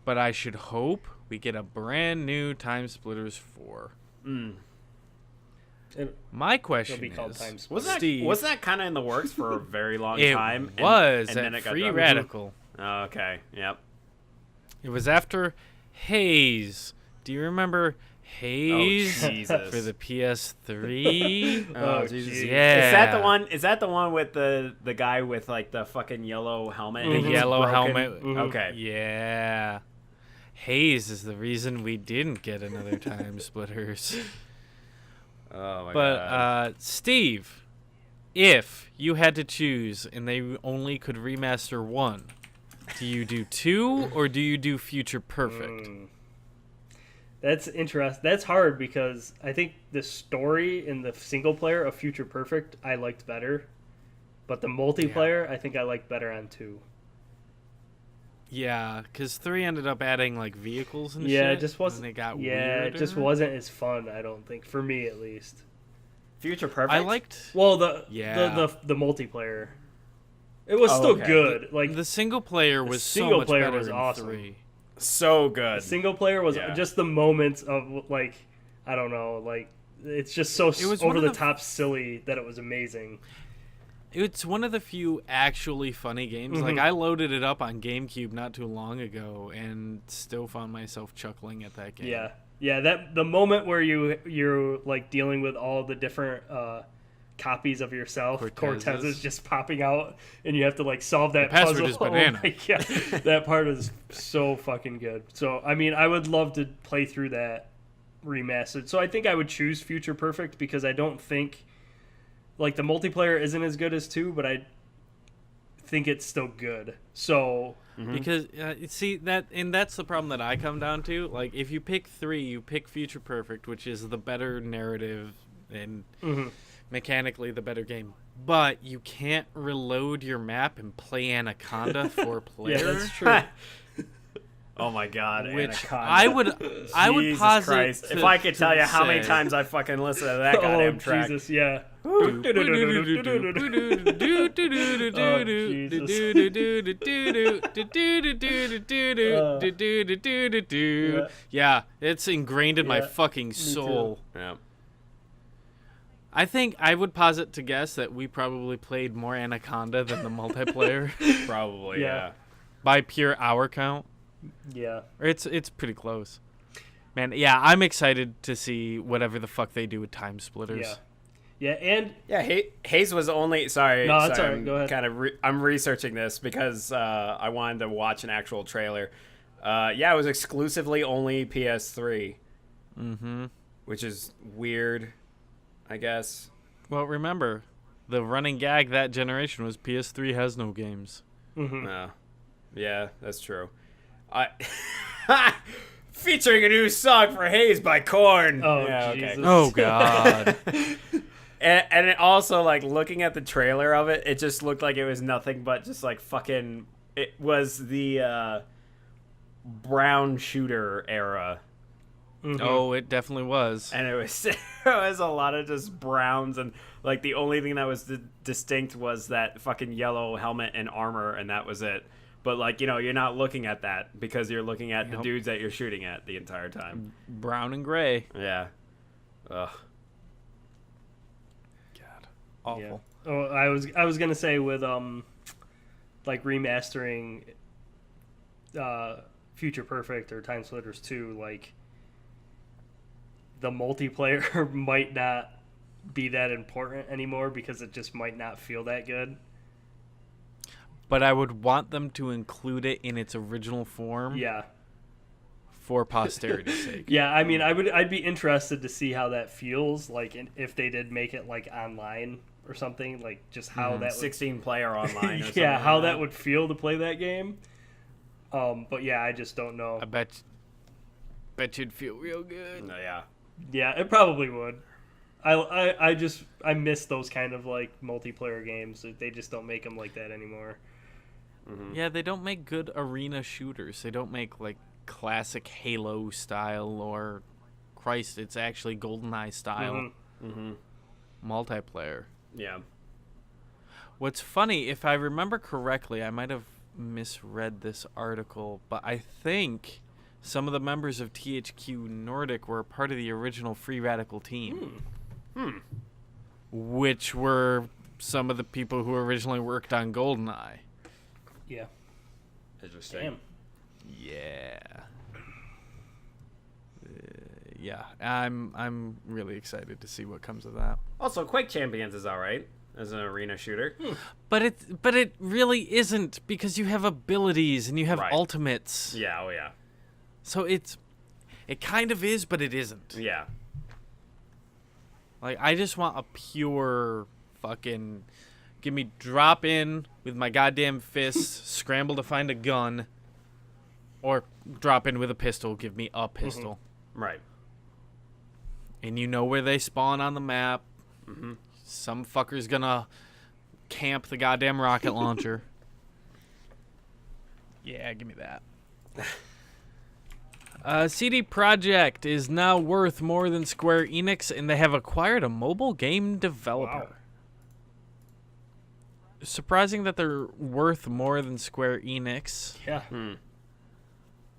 But I should hope we get a brand new Time Splitters 4. My question is, wasn't that kind of in the works for a very long time? It was and then it got Free done? Radical. Oh, okay. Yep. It was after Haze. Do you remember Haze Jesus. for the PS3? Oh, Jesus. Yeah. Is that the one with the guy with like the fucking yellow helmet? The and it's yellow broken? helmet. Mm-hmm. Okay. Yeah. Haze is the reason we didn't get another Time Splitters. Oh my But god. Steve, if you had to choose and they only could remaster one, do you do 2 or do you do Future Perfect? That's interesting. That's hard because I think the story in the single player of Future Perfect I liked better, but the multiplayer I think I liked better on 2. Yeah, because 3 ended up adding like vehicles and shit. Yeah, it just wasn't. And it got yeah, weirder. it just wasn't as fun. I don't think, for me at least. Future Perfect. I liked. Well, the multiplayer. It was still okay. good. Like the single player was so single much player better was in awesome. 3. So good. the single player was just the moments of like, I don't know, like it's just so It was over the top silly that it was amazing. It's one of the few actually funny games. Like I loaded it up on GameCube not too long ago and still found myself chuckling at that game. Yeah. That the moment where you're like dealing with all the different copies of yourself, Cortez is just popping out, and you have to like solve that the password puzzle. is banana. Oh my God. That part is so fucking good. So I mean, I would love to play through that remastered. So I think I would choose Future Perfect because I don't think. Like, the multiplayer isn't as good as 2, but I think it's still good. So... Because, see, that's the problem that I come down to. Like, if you pick 3, you pick Future Perfect, which is the better narrative and mechanically the better game. But you can't reload your map and play Anaconda 4-player. Yeah, that's true. Oh my god, Which Anaconda. I would Jesus posit Christ. to- If I could tell you how many say- times I fucking listened to that goddamn track. Oh, Jesus, yeah. Yeah, it's ingrained in my fucking soul. Yeah. I think I would posit to guess that we probably played more Anaconda than the multiplayer Probably, yeah. by pure hour count. Yeah. Or it's pretty close. Man, yeah, I'm excited to see whatever the fuck they do with Time Splitters. Yeah. Yeah, and... Yeah, Hayes was only... Sorry, No, that's sorry, all right. Go ahead. I'm researching this because I wanted to watch an actual trailer. Yeah, it was exclusively only PS3. Mm-hmm. Which is weird, I guess. Well, remember, the running gag that generation was PS3 has no games. Mm-hmm. Yeah, that's true. Featuring a new song for Hayes by Korn. Oh, yeah, Jesus. okay. Oh, God. And it also, like, looking at the trailer of it, it just looked like it was nothing but just, like, fucking... It was the brown shooter era. Oh, it definitely was. And it was a lot of just browns, and, like, the only thing that was distinct was that fucking yellow helmet and armor, and that was it. But, like, you know, you're not looking at that because you're looking at the dudes that you're shooting at the entire time. Brown and gray. Yeah. Ugh. God. Awful. Yeah. Oh, I was gonna say with like remastering Future Perfect or Time Splitters 2, like the multiplayer might not be that important anymore because it just might not feel that good. But I would want them to include it in its original form. Yeah. For posterity's sake. Yeah, I mean, I'd be interested to see how that feels, like if they did make it like online or something, like just how that would, 16 player online or something. yeah, how like that would feel to play that game. But yeah, I just don't know. I bet you'd feel real good. Yeah. Yeah, it probably would. I miss those kind of like multiplayer games. They just don't make them like that anymore. Mm-hmm. Yeah, they don't make good arena shooters. They don't make like classic Halo style or Christ, it's actually GoldenEye style multiplayer. Yeah. What's funny, if I remember correctly, I might have misread this article, but I think some of the members of THQ Nordic were a part of the original Free Radical team. Which were some of the people who originally worked on GoldenEye. Yeah. Interesting. Damn. Yeah. Yeah, I'm really excited to see what comes of that. Also, Quake Champions is all right as an arena shooter. But it really isn't, because you have abilities and you have ultimates. Yeah, oh yeah. So it kind of is, but it isn't. Yeah. Like, I just want a pure fucking give me drop in with my goddamn fists, scramble to find a gun, or drop in with a pistol, give me a pistol. Right. And you know where they spawn on the map. Some fucker's gonna camp the goddamn rocket launcher. Yeah, give me that. CD Projekt is now worth more than Square Enix, and they have acquired a mobile game developer. Wow. Surprising that they're worth more than Square Enix. Yeah.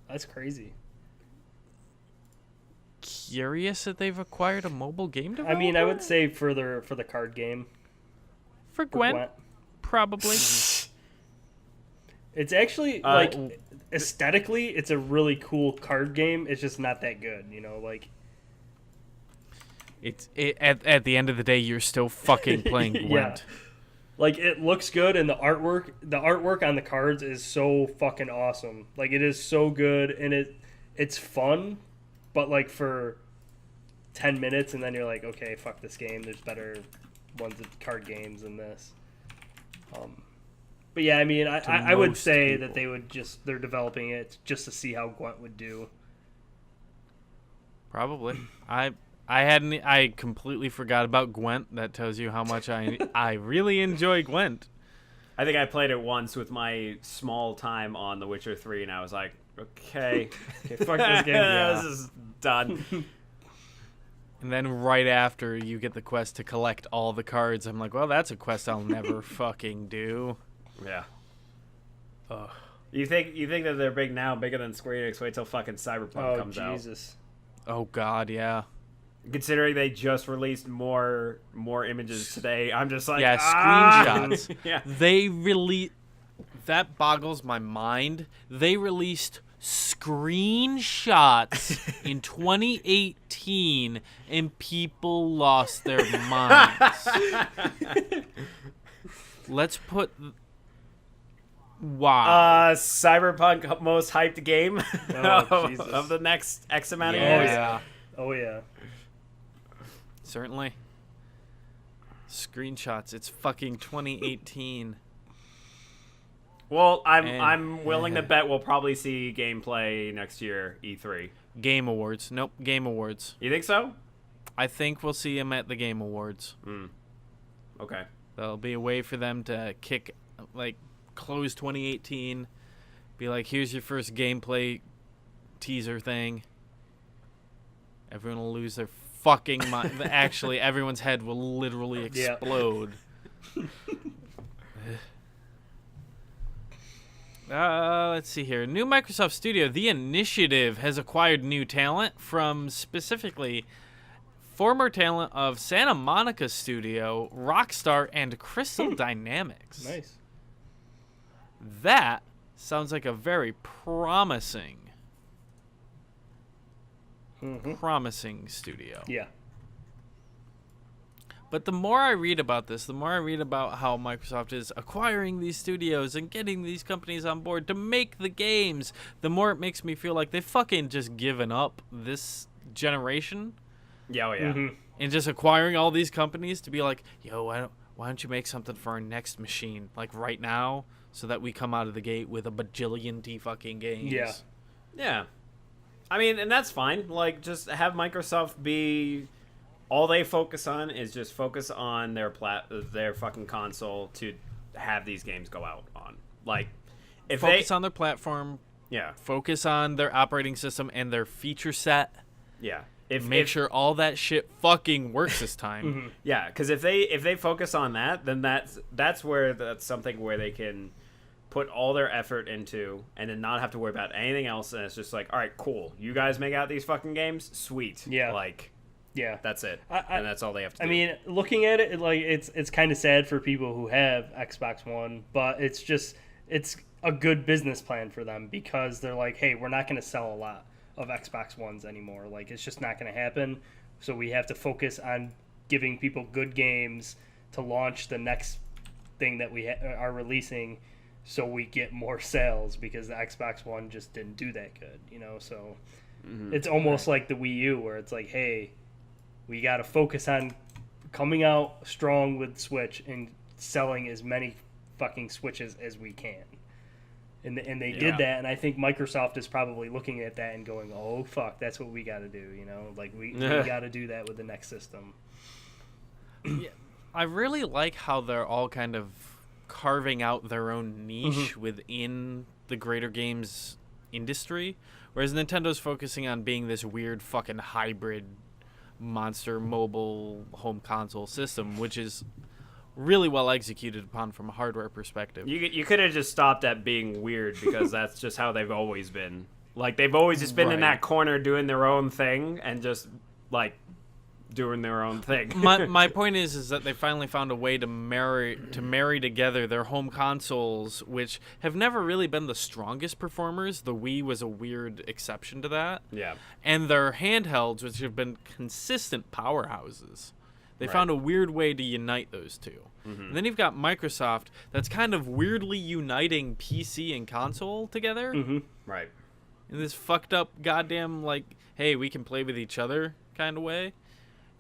That's crazy. Curious that they've acquired a mobile game developer? I mean, I would say for the card game. For Gwent, probably. It's actually, like, aesthetically, it's a really cool card game. It's just not that good, you know, like... At the end of the day, you're still fucking playing Gwent. Yeah. Like, it looks good, and the artwork on the cards is so fucking awesome. Like, it is so good, and it's fun, but, like, for 10 minutes, and then you're like, okay, fuck this game. There's better card games than this. But yeah, I mean, I would say that they're developing it just to see how Gwent would do. Probably. I completely forgot about Gwent. That tells you how much I really enjoy Gwent. I think I played it once with my small time on The Witcher 3, and I was like, okay fuck this game. This is done. And then right after you get the quest to collect all the cards, I'm like, well, that's a quest I'll never fucking do. Yeah. Ugh. You think that they're big now, bigger than Square Enix? Wait till fucking Cyberpunk comes out. Oh, Jesus. Oh, God, yeah. Considering they just released more images today, I'm just like, screenshots. Yeah. That boggles my mind. They released screenshots in 2018, and people lost their minds. Let's put... Wow. Cyberpunk most hyped game Jesus. of the next X amount of years. Yeah. Oh, yeah. Certainly. Screenshots. It's fucking 2018. Well, I'm willing to bet we'll probably see gameplay next year, E3. Game Awards. Nope, Game Awards. You think so? I think we'll see him at the Game Awards. Okay. That'll be a way for them to close 2018. Be like, here's your first gameplay teaser thing. Everyone will lose their fucking mind. Actually, everyone's head will literally explode. Let's see here. New Microsoft Studio, The Initiative, has acquired new talent from specifically former talent of Santa Monica Studio, Rockstar, and Crystal Dynamics. Nice. That sounds like a very promising studio. Yeah. But the more I read about this, the more I read about how Microsoft is acquiring these studios and getting these companies on board to make the games, the more it makes me feel like they've fucking just given up this generation. Yeah, oh yeah. And just acquiring all these companies to be like, yo, why don't you make something for our next machine, like right now, so that we come out of the gate with a bajillion fucking games. Yeah. Yeah. I mean, and that's fine. Like, just have Microsoft be all they focus on is just focus on their fucking console to have these games go out on. Like, if Focus on their platform. yeah, Focus on their operating system and their feature set. yeah. Make sure all that shit fucking works this time. Yeah, because if they focus on that, then that's where that's something where they can put all their effort into and then not have to worry about anything else. And it's just like, all right, cool. You guys make out these fucking games, sweet. Yeah. Like, Yeah, that's it, and that's all they have to do. I mean, looking at it, like it's kind of sad for people who have Xbox One, but it's a good business plan for them because they're like, hey, we're not going to sell a lot of Xbox Ones anymore. Like, it's just not going to happen. So we have to focus on giving people good games to launch the next thing that we are releasing, so we get more sales because the Xbox One just didn't do that good, you know. So it's almost like the Wii U, where it's like, hey, we got to focus on coming out strong with Switch and selling as many fucking Switches as we can. And they did that, and I think Microsoft is probably looking at that and going, oh, fuck, that's what we got to do, you know? Like, we got to do that with the next system. Yeah, I really like how they're all kind of carving out their own niche within the greater games industry, whereas Nintendo's focusing on being this weird fucking hybrid monster mobile home console system, which is really well executed upon from a hardware perspective. You could have just stopped at being weird because that's just how they've always been. Like, they've always just been in that corner doing their own thing and just, like, doing their own thing. my point is that they finally found a way to marry together their home consoles, which have never really been the strongest performers. The Wii was a weird exception to that. Yeah. And their handhelds, which have been consistent powerhouses. They found a weird way to unite those two. And then you've got Microsoft that's kind of weirdly uniting PC and console together. Right. In this fucked up goddamn, like, hey, we can play with each other kind of way.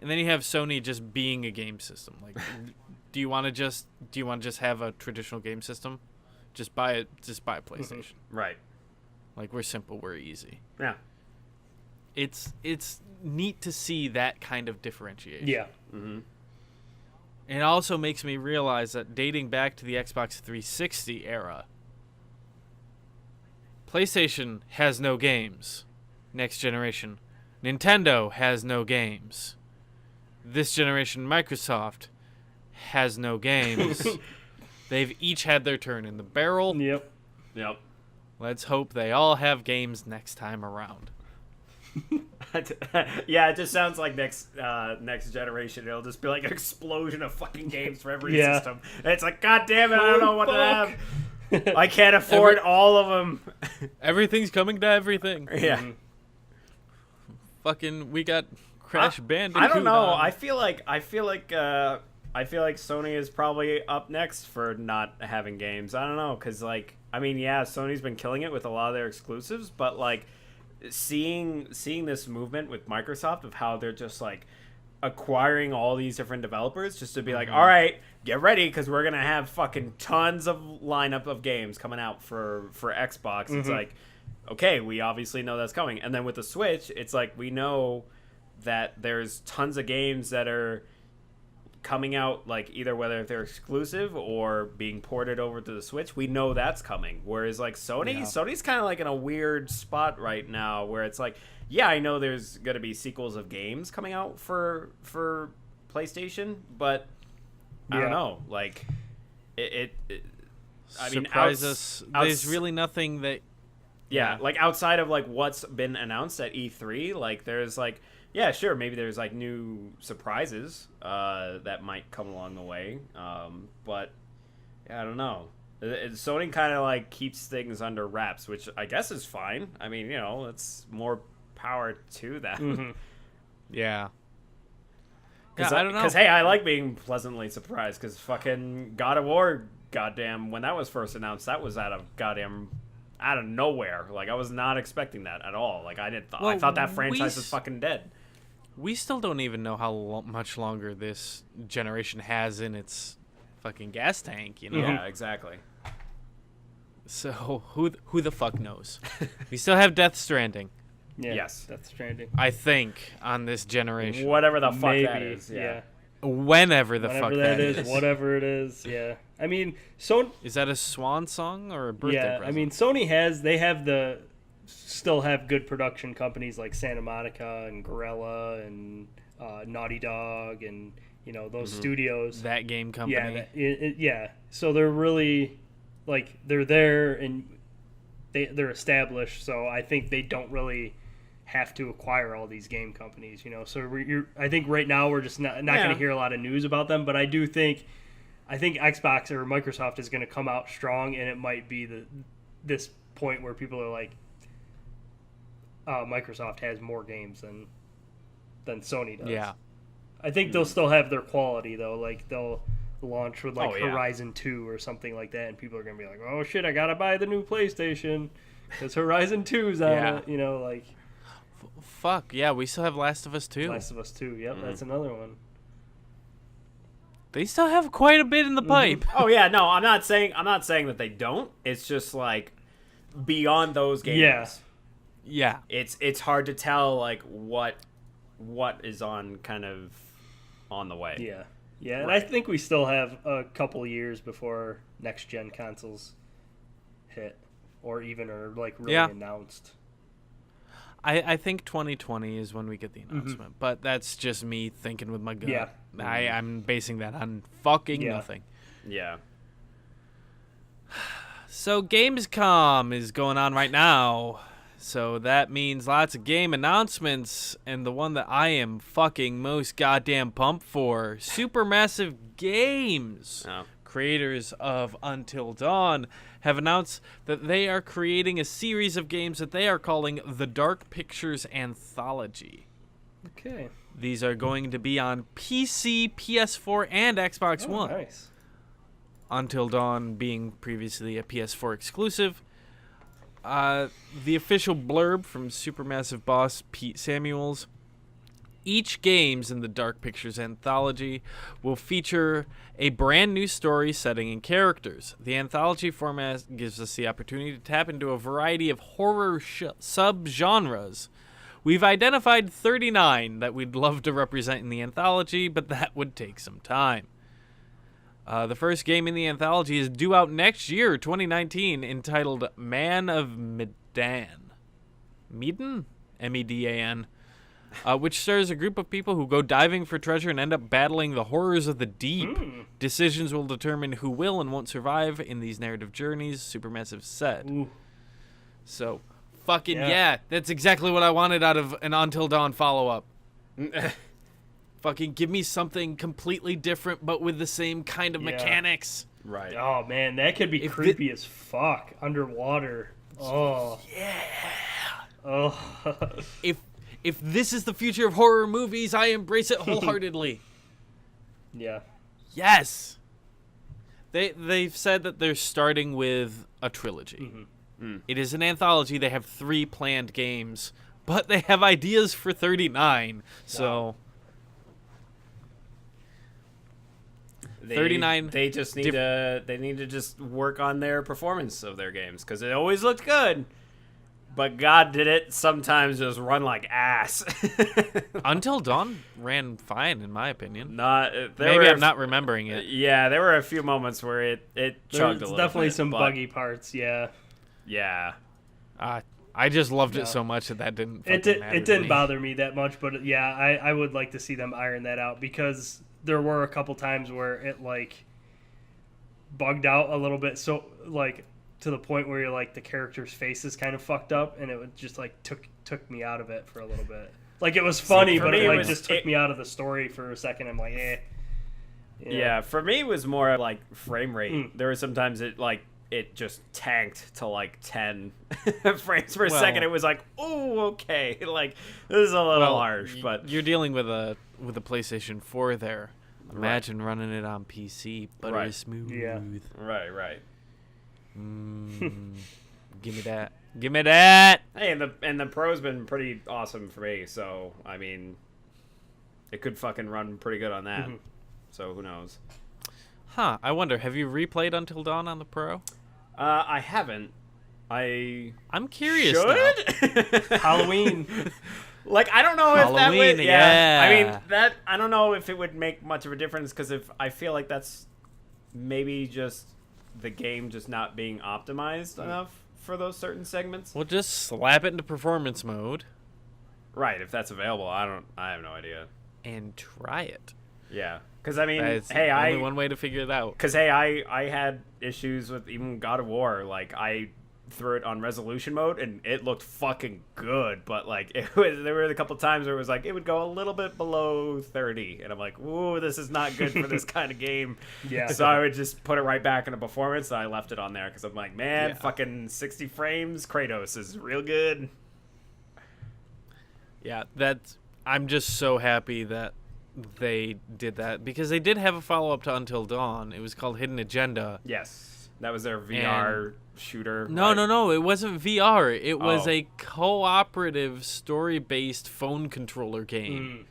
And then you have Sony just being a game system. Like, do you want to just have a traditional game system? Just buy a PlayStation. Right. Like, we're simple, we're easy. Yeah. It's neat to see that kind of differentiation. Yeah. It also makes me realize that dating back to the Xbox 360 era, PlayStation has no games. Next generation, Nintendo has no games. This generation, Microsoft has no games. They've each had their turn in the barrel. Yep. Let's hope they all have games next time around. Yeah, it just sounds like next generation. It'll just be like an explosion of fucking games for every system. And it's like, god damn it, I don't know what to have. I can't afford all of them. Everything's coming to everything. Yeah. Fucking, we got Crash Bandicoot. I don't know. I feel like Sony is probably up next for not having games. I don't know, because, like, I mean, yeah, Sony's been killing it with a lot of their exclusives, but, like, seeing this movement with Microsoft of how they're just, like, acquiring all these different developers just to be like, all right, get ready, because we're gonna have fucking tons of lineup of games coming out for Xbox. It's like, okay, we obviously know that's coming. And then with the Switch, it's like, we know that there's tons of games that are coming out, like, either whether they're exclusive or being ported over to the Switch. We know that's coming. Whereas, like, Sony's kind of like in a weird spot right now where it's like, yeah, I know there's going to be sequels of games coming out for PlayStation, but I don't know. Like, I mean, surprise us. There's really nothing that... Yeah, like, outside of, like, what's been announced at E3, like, there's, like, yeah, sure, maybe there's, like, new surprises that might come along the way. But, yeah, I don't know. Sony kind of, like, keeps things under wraps, which I guess is fine. I mean, you know, it's more power to them. Yeah. Cause I don't know. Because, hey, I like being pleasantly surprised, because fucking God of War, goddamn, when that was first announced, that was out of nowhere. Like, I was not expecting that at all. Like, I thought that franchise was fucking dead. We still don't even know how much longer this generation has in its fucking gas tank, you know? Yeah, exactly. So who the fuck knows? We still have Death Stranding. Yeah, Yes. Death Stranding. I think on this generation. Whatever the fuck Maybe, that is. Yeah. Whenever the Whatever fuck that is. is, whatever it is, yeah. I mean, Is that a swan song or a birthday yeah. present? I mean, still have good production companies like Santa Monica and Gorilla and Naughty Dog and those studios. that game company. Yeah. So they're really they're there and they're established. So I think they don't really have to acquire all these game companies. So I think right now we're just not going to hear a lot of news about them. But I think Xbox or Microsoft is going to come out strong, and it might be this point where people are like, Microsoft has more games than Sony does. Yeah. I think they'll still have their quality though. Like they'll launch with Oh, yeah. Horizon 2 or something like that, and people are gonna be like, "Oh shit, I gotta buy the new PlayStation because Horizon 2's on Yeah. it." Fuck, yeah, we still have Last of Us 2. Last of Us 2. Yep, that's another one. They still have quite a bit in the pipe. Oh yeah, no, I'm not saying that they don't. It's just like beyond those games. Yeah. Yeah. It's hard to tell like what is on the way. Yeah, yeah, and I think we still have a couple years before next gen consoles hit, or even are really announced. I think 2020 is when we get the announcement, but that's just me thinking with my gut. Yeah. I'm basing that on fucking nothing. Yeah. So Gamescom is going on right now. So that means lots of game announcements, and the one that I am fucking most goddamn pumped for, Supermassive Games, creators of Until Dawn, have announced that they are creating a series of games that they are calling the Dark Pictures Anthology. Okay. These are going to be on PC, PS4, and Xbox One. Nice. Until Dawn being previously a PS4 exclusive. The official blurb from Supermassive boss Pete Samuels. Each games in the Dark Pictures Anthology will feature a brand new story, setting, and characters. The anthology format gives us the opportunity to tap into a variety of horror subgenres. We've identified 39 that we'd love to represent in the anthology, but that would take some time. The first game in the anthology is due out next year, 2019, entitled Man of Medan. Medan? M-E-D-A-N. Which stars a group of people who go diving for treasure and end up battling the horrors of the deep. Decisions will determine who will and won't survive in these narrative journeys, Supermassive said. Ooh. So, fucking yeah, that's exactly what I wanted out of an Until Dawn follow-up. Fucking give me something completely different, but with the same kind of mechanics. Right. Oh man, that could be creepy as fuck underwater. Oh Yeah. oh. If this is the future of horror movies, I embrace it wholeheartedly. Yeah. Yes. They've said that they're starting with a trilogy. It is an anthology. They have 3 planned games, but they have ideas for 39. So 39. They just need to just work on their performance of their games because it always looked good. But God did it sometimes just run like ass. Until Dawn ran fine, in my opinion. Maybe I'm not remembering it. Yeah, there were a few moments where it chugged a There's little definitely bit, some but buggy parts. Yeah. Yeah. I just loved it so much that didn't. It didn't bother me that much, but yeah, I would like to see them iron that out because there were a couple times where it bugged out a little bit. So to the point where you're the character's face is kind of fucked up, and it would just took me out of it for a little bit. It was funny, but it just took me out of the story for a second. I'm like, eh. Yeah, for me it was more frame rate. There were sometimes it just tanked to 10 frames per second. It was oh, okay. This is a little harsh, but you're dealing with a PlayStation 4 there. Imagine running it on PC, buttery smooth. Yeah. Right. Give me that. Give me that. Hey, and the Pro's been pretty awesome for me. So I mean, it could fucking run pretty good on that. So who knows? Huh? I wonder. Have you replayed Until Dawn on the Pro? I haven't. I'm curious should. now. Halloween. Like, I don't know if that Halloween, would. Yeah. I yeah. mean, that I don't know if it would make much of a difference because if I feel like that's maybe just the game just not being optimized enough for those certain segments. We'll just slap it into performance mode Right, if that's available, I have no idea. and try it. Yeah, because I mean, That's hey, only one way to figure it out. Because hey, I had issues with even God of War. Like I threw it on resolution mode and it looked fucking good, but like there were a couple times where it was like it would go a little bit below 30, and I'm like, ooh, this is not good for this kind of game. Yeah. So I would just put it right back into performance. And I left it on there because I'm like, man, Yeah. fucking 60 frames, Kratos is real good. Yeah, I'm just so happy that they did that because they did have a follow-up to Until Dawn. It was called Hidden Agenda. Yes, that was their VR shooter. No, right? no, it wasn't VR. It was Oh. a cooperative story-based phone controller game.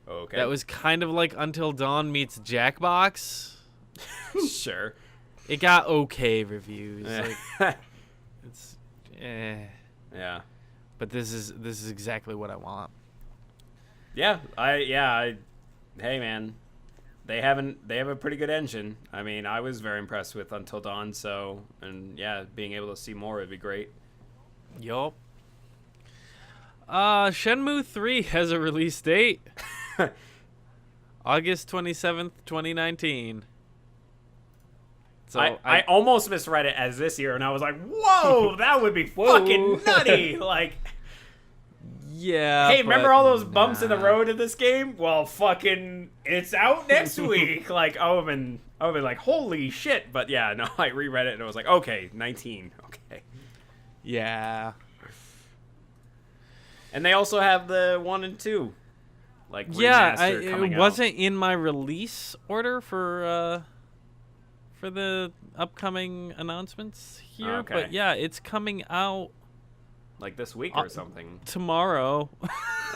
Okay, That was kind of like Until Dawn meets Jackbox. sure. It got okay reviews. Yeah. Like, it's Yeah. but this is exactly what I want. Yeah, I hey man, they have a pretty good engine. I mean, I was very impressed with Until Dawn, so and yeah, being able to see more would be great. Yup. Shenmue 3 has a release date. August 27th, 2019. So I almost misread it as this year, and I was like, whoa, that would be fucking nutty. Like, yeah. hey, remember but all those bumps in the nah. road in this game? Well, fucking, it's out next week. Like, I would have been like, holy shit. But yeah, no, I reread it, and it was like, okay, 19. Okay. Yeah. And they also have the 1 and 2. Like, Yeah, remaster coming it out. wasn't in my release order for the upcoming announcements here, Okay. but yeah, it's coming out Like this week or something. tomorrow.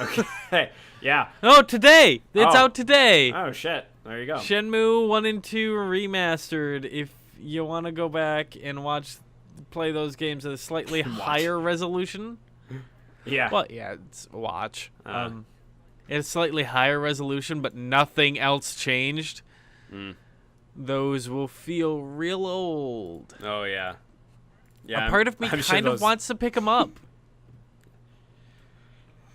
Okay. Yeah. No, today. It's Oh. out today. Oh shit. There you go. Shenmue 1 and 2 remastered. If you want to go back and play those games at a slightly higher resolution. Yeah. Well, yeah, it's watch. Uh. It's slightly higher resolution, but nothing else changed. Those will feel real old. Oh yeah. Yeah. A part of me I'm sure kind of those- wants to pick them up.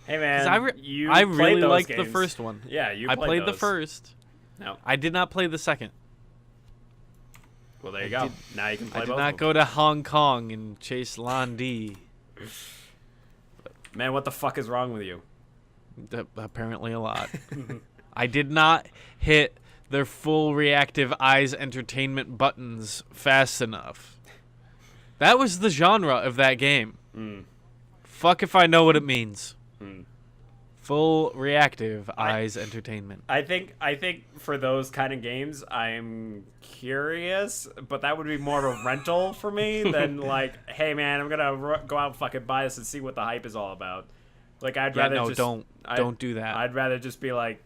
Hey man, I played really those liked the games. first one. Yeah, you. I played the those. first. No. I did not play the second. Well, there you go. Now you can play I did both. not of go to Hong Kong and chase Lan Di. them. Man, what the fuck is wrong with you? Apparently a lot. I did not hit their full reactive eyes entertainment buttons fast enough. That was the genre of that game. Fuck if I know what it means. Full reactive eyes entertainment. I think for those kind of games, I'm curious, but that would be more of a rental for me than like, hey man, I'm gonna go out and fucking buy this and see what the hype is all about. Like I'd Yeah, rather no, just don't do that. I'd rather just be like,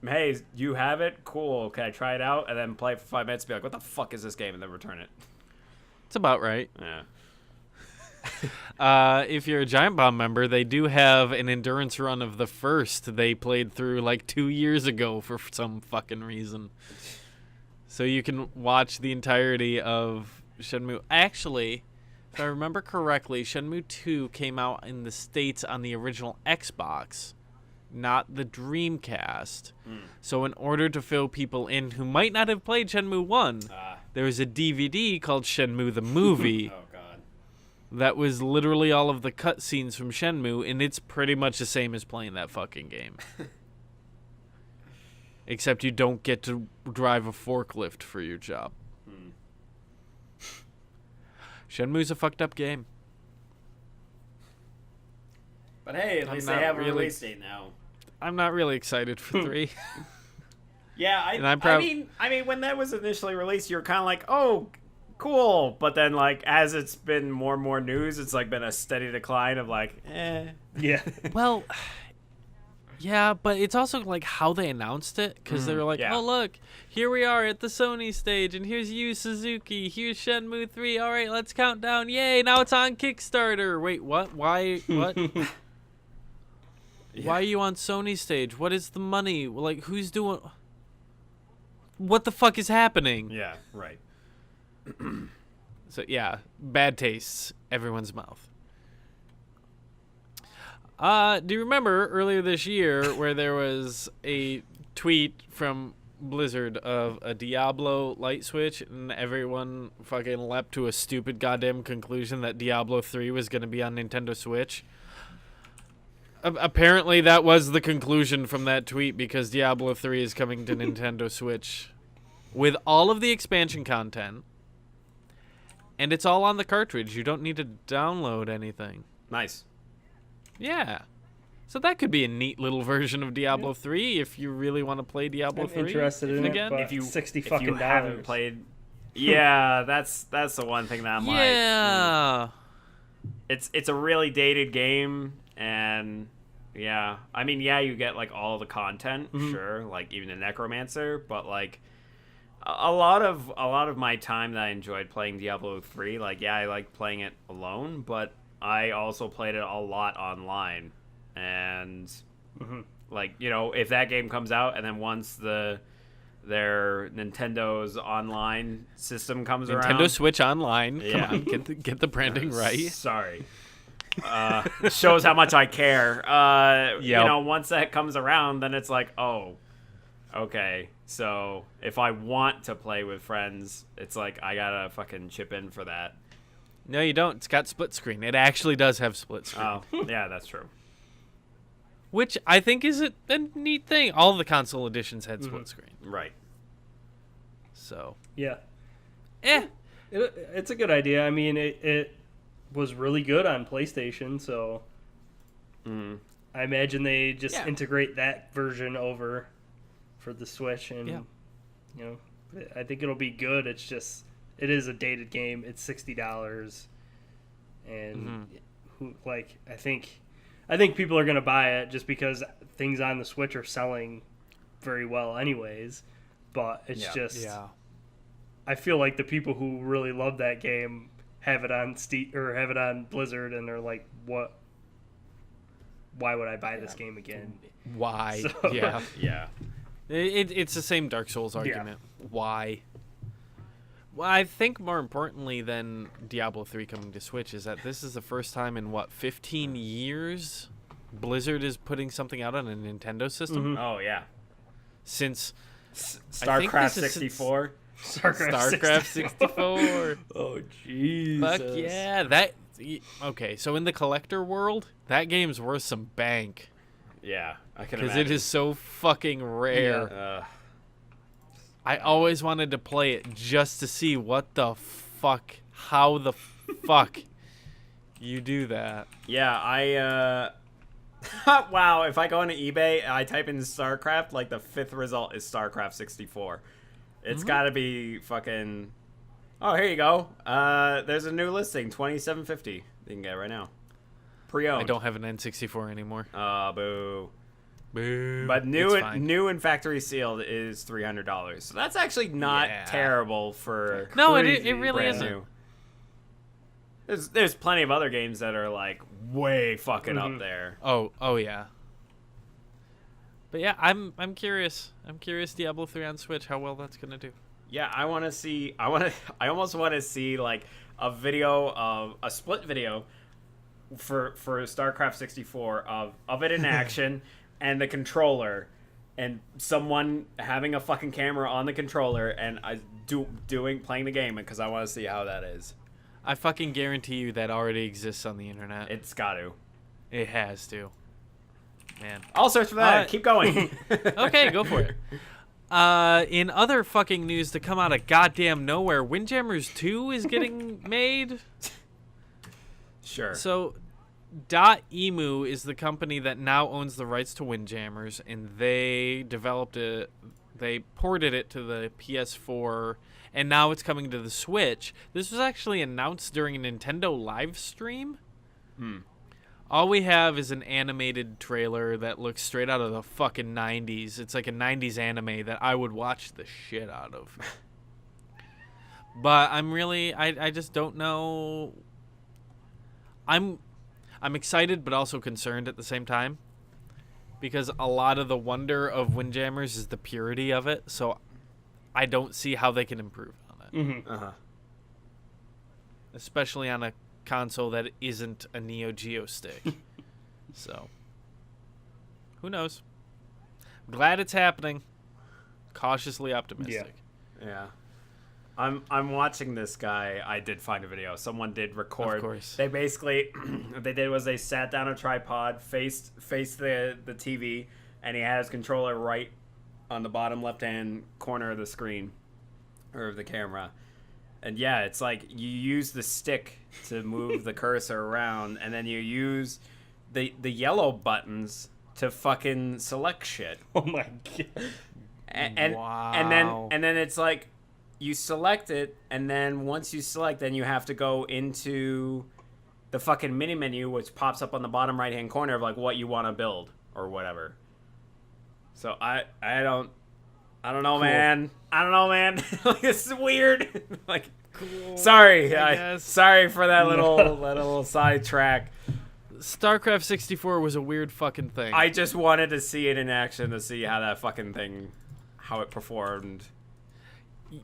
hey, you have it? Cool. Can I try it out? And then play it for 5 minutes and be like, what the fuck is this game? And then return it. It's about right. Yeah. If you're a Giant Bomb member, they do have an endurance run of the first they played through like 2 years ago for some fucking reason. So you can watch the entirety of Shenmue. Actually, if I remember correctly, Shenmue 2 came out in the States on the original Xbox, not the Dreamcast. So in order to fill people in who might not have played Shenmue 1, there was a DVD called Shenmue the Movie. Oh god. That was literally all of the cutscenes from Shenmue, and it's pretty much the same as playing that fucking game. Except you don't get to drive a forklift for your job. Shenmue's a fucked up game. But hey, at I'm least they not have a really- release date now. I'm not really excited for 3. Yeah, And I'm I mean, when that was initially released, you were kind of like, oh, cool. But then, like, as it's been more and more news, it's like been a steady decline of like, eh. Yeah. Well, Yeah, but it's also like how they announced it, because they were like, yeah. "Oh look, here we are at the Sony stage, and here's Yu Suzuki, here's Shenmue 3. All right, let's count down. Yay! Now it's on Kickstarter. Wait, what? Why? What? Why are you on Sony stage? What is the money? Like, who's doing? What the fuck is happening?" Yeah, right. So yeah, bad tastes everyone's mouth. Do you remember earlier this year where there was a tweet from Blizzard of a Diablo light switch, and everyone fucking leapt to a stupid goddamn conclusion that Diablo 3 was going to be on Nintendo Switch? Apparently that was the conclusion from that tweet, because Diablo 3 is coming to Nintendo Switch with all of the expansion content, and it's all on the cartridge. You don't need to download anything. Nice. Yeah. So that could be a neat little version of Diablo 3 if you really want to play Diablo I'm 3. interested in again. it, but If you $60 if you fucking haven't dollars. played, yeah, that's the one thing that I'm like. Yeah. It's a really dated game, and yeah, I mean, yeah, you get like all the content, sure, like even the Necromancer, but like a lot of my time that I enjoyed playing Diablo 3, like yeah, I like playing it alone, but I also played it a lot online, and like, you know, if that game comes out and then once their Nintendo's online system comes around, Nintendo Switch Online. Yeah. Come on, get the branding right. Sorry. Shows how much I care. You Yep. know, once that comes around, then it's like, oh, okay. So if I want to play with friends, it's like I gotta fucking chip in for that. No, you don't. It's got split screen. It actually does have split screen. Oh, yeah, that's true. Which I think is a neat thing. All the console editions had split screen. Right. So, Yeah. It's It's a good idea. I mean, it was really good on PlayStation, so I imagine they just Yeah. integrate that version over for the Switch, and Yeah. you know, I think it'll be good. It's just it is a dated game. It's $60, and like I think people are gonna buy it just because things on the Switch are selling very well, anyways. But it's just I feel like the people who really love that game have it on Steam or have it on Blizzard, and they're like, "What? Why would I buy this game again?" why? So- Yeah. Yeah. It's the same Dark Souls argument. Why? Well, I think more importantly than Diablo 3 coming to Switch is that this is the first time in, 15 years Blizzard is putting something out on a Nintendo system? Oh, yeah. Since StarCraft this is 64. StarCraft 64. Oh, jeez. Fuck yeah. Okay, so in the collector world, that game's worth some bank. Yeah, I can Because imagine. it is so fucking rare. Yeah. I always wanted to play it just to see what the fuck, how the fuck you do that. Yeah, wow, if I go into eBay, I type in StarCraft, like the 5th result is StarCraft 64. It's gotta be fucking... Oh, here you go. There's a new listing, $27.50. You can get it right now. Pre-owned. I don't have an N64 anymore. Boo. Boo. But It's fine. new and factory sealed is $300. So that's actually not Yeah. terrible for No, it crazy really brand isn't. new. There's plenty of other games that are like way fucking up there. Oh yeah. But yeah, I'm curious. I'm curious Diablo 3 on Switch, how well that's gonna do. Yeah, I almost want to see like a video of a split video for StarCraft 64 of it in action and the controller and someone having a fucking camera on the controller and playing the game, because I want to see how that is. I fucking guarantee you that already exists on the internet. It's got to. It has to. Man. I'll search for that. Keep going. Okay, go for it. In other fucking news to come out of goddamn nowhere, Windjammers 2 is getting made. Sure. So, .emu is the company that now owns the rights to Windjammers, and they they ported it to the PS4, and now it's coming to the Switch. This was actually announced during a Nintendo live stream. All we have is an animated trailer that looks straight out of the fucking 90s. It's like a 90s anime that I would watch the shit out of. But I just don't know. I'm excited but also concerned at the same time. Because a lot of the wonder of Windjammers is the purity of it. So I don't see how they can improve on it. Mm-hmm. Uh-huh. Especially on a console that isn't a Neo Geo stick. So, who knows? Glad it's happening. Cautiously optimistic. Yeah. I'm watching this guy. I did find a video. Someone did record. Of course. They basically what they did was they sat down a tripod, faced the TV, and he had his controller right on the bottom left-hand corner of the screen or of the camera. And yeah, it's like you use the stick to move the cursor around, and then you use the yellow buttons to fucking select shit. Oh my god. Wow. And then it's like you select it, and then once you select, then you have to go into the fucking mini menu, which pops up on the bottom right hand corner of like what you want to build or whatever. So I don't know, Cool. man. I don't know, man. Like, this is weird. Like, Cool. sorry, I guess. sorry for that little sidetrack. StarCraft 64 was a weird fucking thing. I just wanted to see it in action to see how that fucking thing, how it performed.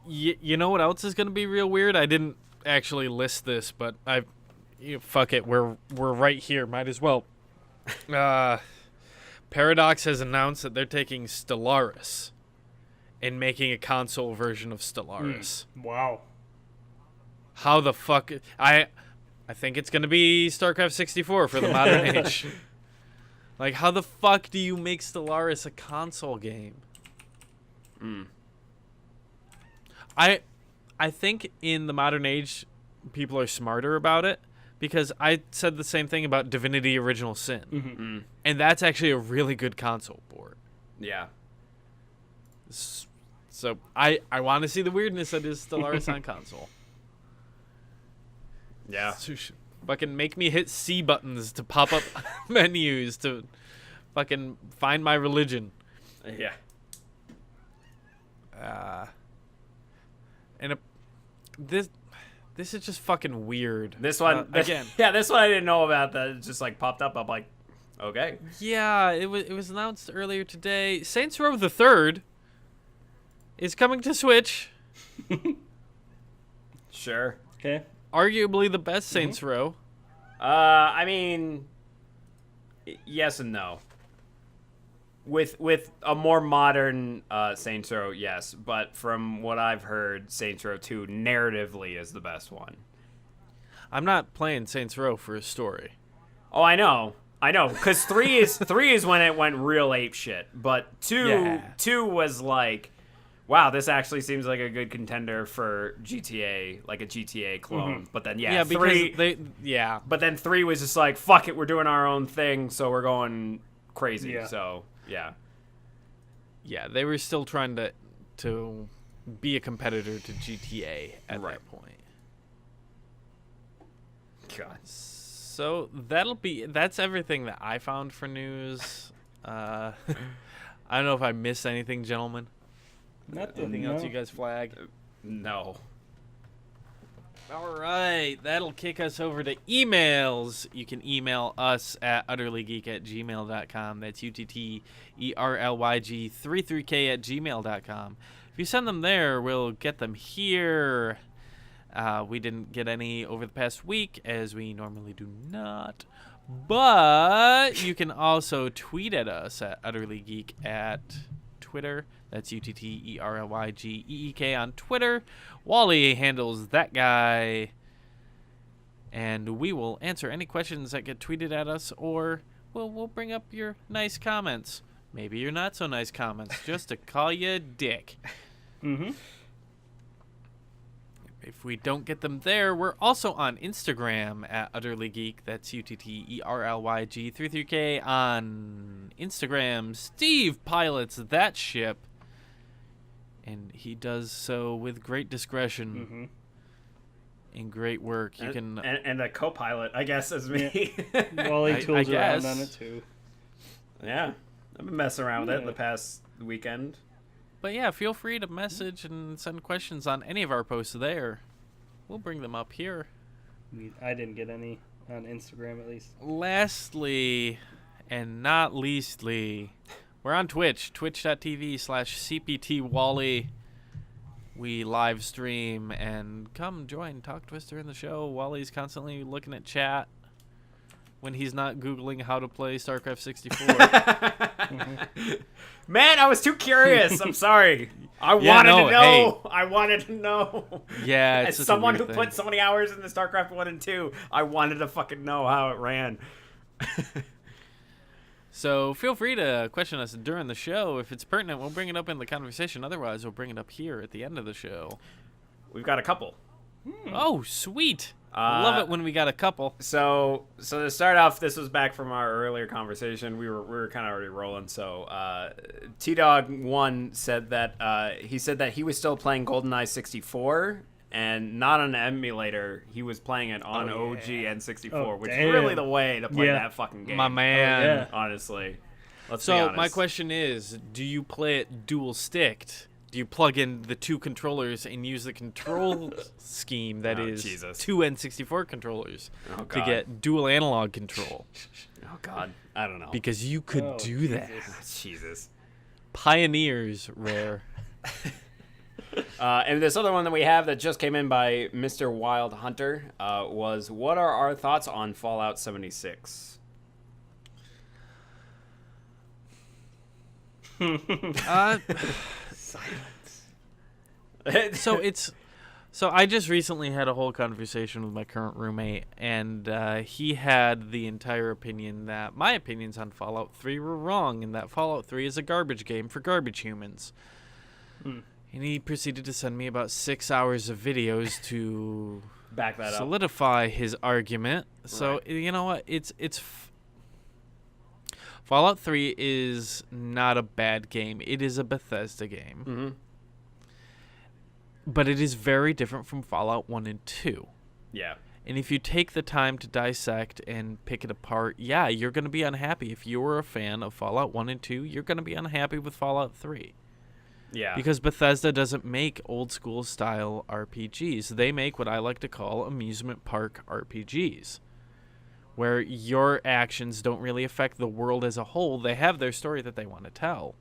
You know what else is going to be real weird? I didn't actually list this, but fuck it. We're right here. Might as well. Paradox has announced that they're taking Stellaris and making a console version of Stellaris. Wow. How the fuck? I think it's going to be StarCraft 64 for the modern age. Like, how the fuck do you make Stellaris a console game? I think in the modern age, people are smarter about it, because I said the same thing about Divinity Original Sin. Mm-hmm. And that's actually a really good console port. Yeah. So I want to see the weirdness that is Stellaris on console. Yeah. So fucking make me hit C buttons to pop up menus to fucking find my religion. Yeah. And this is just fucking weird. This one again. Yeah, this one I didn't know about. That it just like popped up. I'm like, okay. Yeah, it was announced earlier today. Saints Row the Third is coming to Switch. Sure. Okay. Arguably the best Saints Row. I mean, yes and no. With a more modern Saints Row, yes, but from what I've heard, Saints Row 2 narratively is the best one. I'm not playing Saints Row for a story. Oh, I know, because three is when it went real ape shit, but two was like, wow, this actually seems like a good contender for GTA, like a GTA clone. But then but then 3 was just like, fuck it, we're doing our own thing, so we're going crazy. Yeah. So Yeah, they were still trying to be a competitor to GTA at that point. God. So that's everything that I found for news. I don't know if I missed anything, gentlemen. Anything else you guys flag? No. All right, that'll kick us over to emails. You can email us at utterlygeek@gmail.com. That's utterlyg33k@gmail.com. If you send them there, we'll get them here. We didn't get any over the past week, as we normally do not. But you can also tweet at us at utterlygeek at Twitter. That's UTTERLYGEEK on Twitter. Wally handles that guy. And we will answer any questions that get tweeted at us, or we'll bring up your nice comments. Maybe your not so nice comments, just to call you a dick. Mm-hmm. If we don't get them there, we're also on Instagram at utterlygeek. That's UTTERLYG33k on Instagram. Steve pilots that ship, and he does so with great discretion. in great work. You can and a co-pilot, I guess, is me. Wally tools I around guess. on it too. Yeah, I've been messing around with it the past weekend. But yeah, feel free to message and send questions on any of our posts there. We'll bring them up here. I didn't get any on Instagram, at least. Lastly, and not leastly, we're on Twitch, twitch.tv/CPTWally. We live stream and come join Talk Twister in the show. Wally's constantly looking at chat when he's not Googling how to play StarCraft 64. Man, I was too curious. I'm sorry. I wanted to know. Hey. I wanted to know. Yeah, it's As such someone a who weird put thing. so many hours into StarCraft 1 and 2, I wanted to fucking know how it ran. So feel free to question us during the show. If it's pertinent, we'll bring it up in the conversation. Otherwise, we'll bring it up here at the end of the show. We've got a couple. Oh, sweet. I love it when we got a couple. So to start off, this was back from our earlier conversation. We were kind of already rolling. So T-Dog1 said that he said that he was still playing GoldenEye 64 and not on an emulator. He was playing it on OG N64, which is really the way to play that fucking game. My man. Honestly. Let's be So honest. my question is, do you play it dual sticked? Do you plug in the two controllers and use the control scheme that is Jesus. two N64 controllers Oh, to God. get dual analog control? Oh, God. I don't know. Because you could do that. Jesus. Pioneers, Rare. And this other one that we have that just came in by Mr. Wild Hunter was, what are our thoughts on Fallout 76? So I just recently had a whole conversation with my current roommate, and he had the entire opinion that my opinions on Fallout 3 were wrong, and that Fallout 3 is a garbage game for garbage humans. And he proceeded to send me about 6 hours of videos to Back that up. solidify his argument. So you know what? Fallout 3 is not a bad game. It is a Bethesda game. Mm-hmm. But it is very different from Fallout 1 and 2. Yeah. And if you take the time to dissect and pick it apart, yeah, you're going to be unhappy. If you're a fan of Fallout 1 and 2, you're going to be unhappy with Fallout 3. Yeah. Because Bethesda doesn't make old school style RPGs. They make what I like to call amusement park RPGs, where your actions don't really affect the world as a whole. They have their story that they want to tell.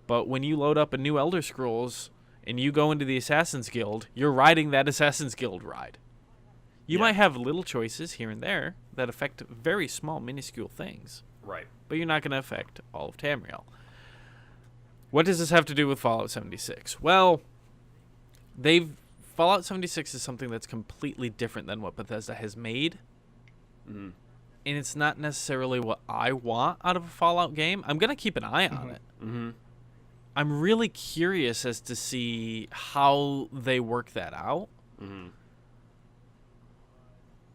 But when you load up a new Elder Scrolls and you go into the Assassin's Guild, you're riding that Assassin's Guild ride. You might have little choices here and there that affect very small, minuscule things. Right. But you're not going to affect all of Tamriel. What does this have to do with Fallout 76? Well, Fallout 76 is something that's completely different than what Bethesda has made. Mm-hmm. And it's not necessarily what I want out of a Fallout game. I'm going to keep an eye on it. Mm-hmm. I'm really curious as to see how they work that out. Mm-hmm.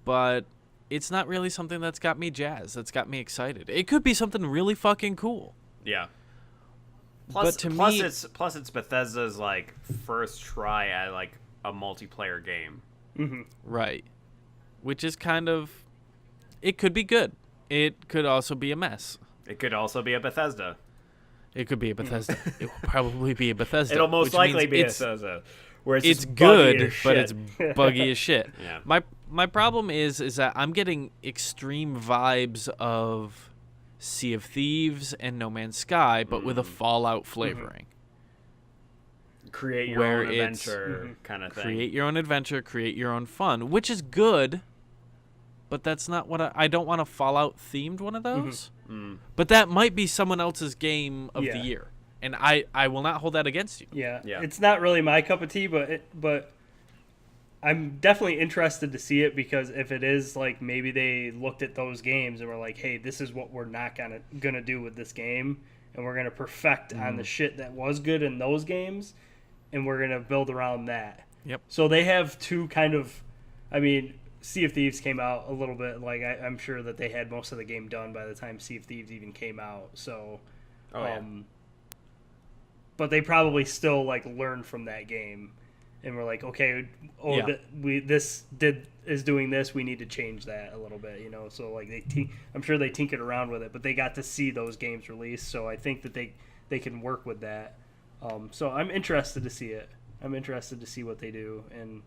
But it's not really something that's got me jazzed, that's got me excited. It could be something really fucking cool. Yeah. But to me, it's Bethesda's like first try at like a multiplayer game. Mm-hmm. right. Which is kind of, it could be good. It could also be a mess. It could also be a Bethesda. It could be a Bethesda. It will probably be a Bethesda. It'll most which likely means be a it's, Bethesda. Where it's it's just buggy good, as but shit. it's buggy as shit. Yeah. My problem is that I'm getting extreme vibes of Sea of Thieves and No Man's Sky, but with a Fallout flavoring. Create your where own it's- adventure kind of thing. Create your own adventure, create your own fun, which is good, but that's not what I don't want a Fallout themed one of those. But that might be someone else's game of the year, and I will not hold that against you. Yeah. Yeah. It's not really my cup of tea, but I'm definitely interested to see it, because if it is like maybe they looked at those games and were like, hey, this is what we're not gonna do with this game, and we're gonna perfect on the shit that was good in those games, and we're gonna build around that. Yep. So they have two kind of, I mean, Sea of Thieves came out a little bit, like I'm sure that they had most of the game done by the time Sea of Thieves even came out. So, but they probably still like learned from that game and we're like, okay, Yeah. is doing this. We need to change that a little bit, So like I'm sure they tinkered around with it, but they got to see those games released, so I think that they can work with that. So I'm interested to see it. I'm interested to see what they do, and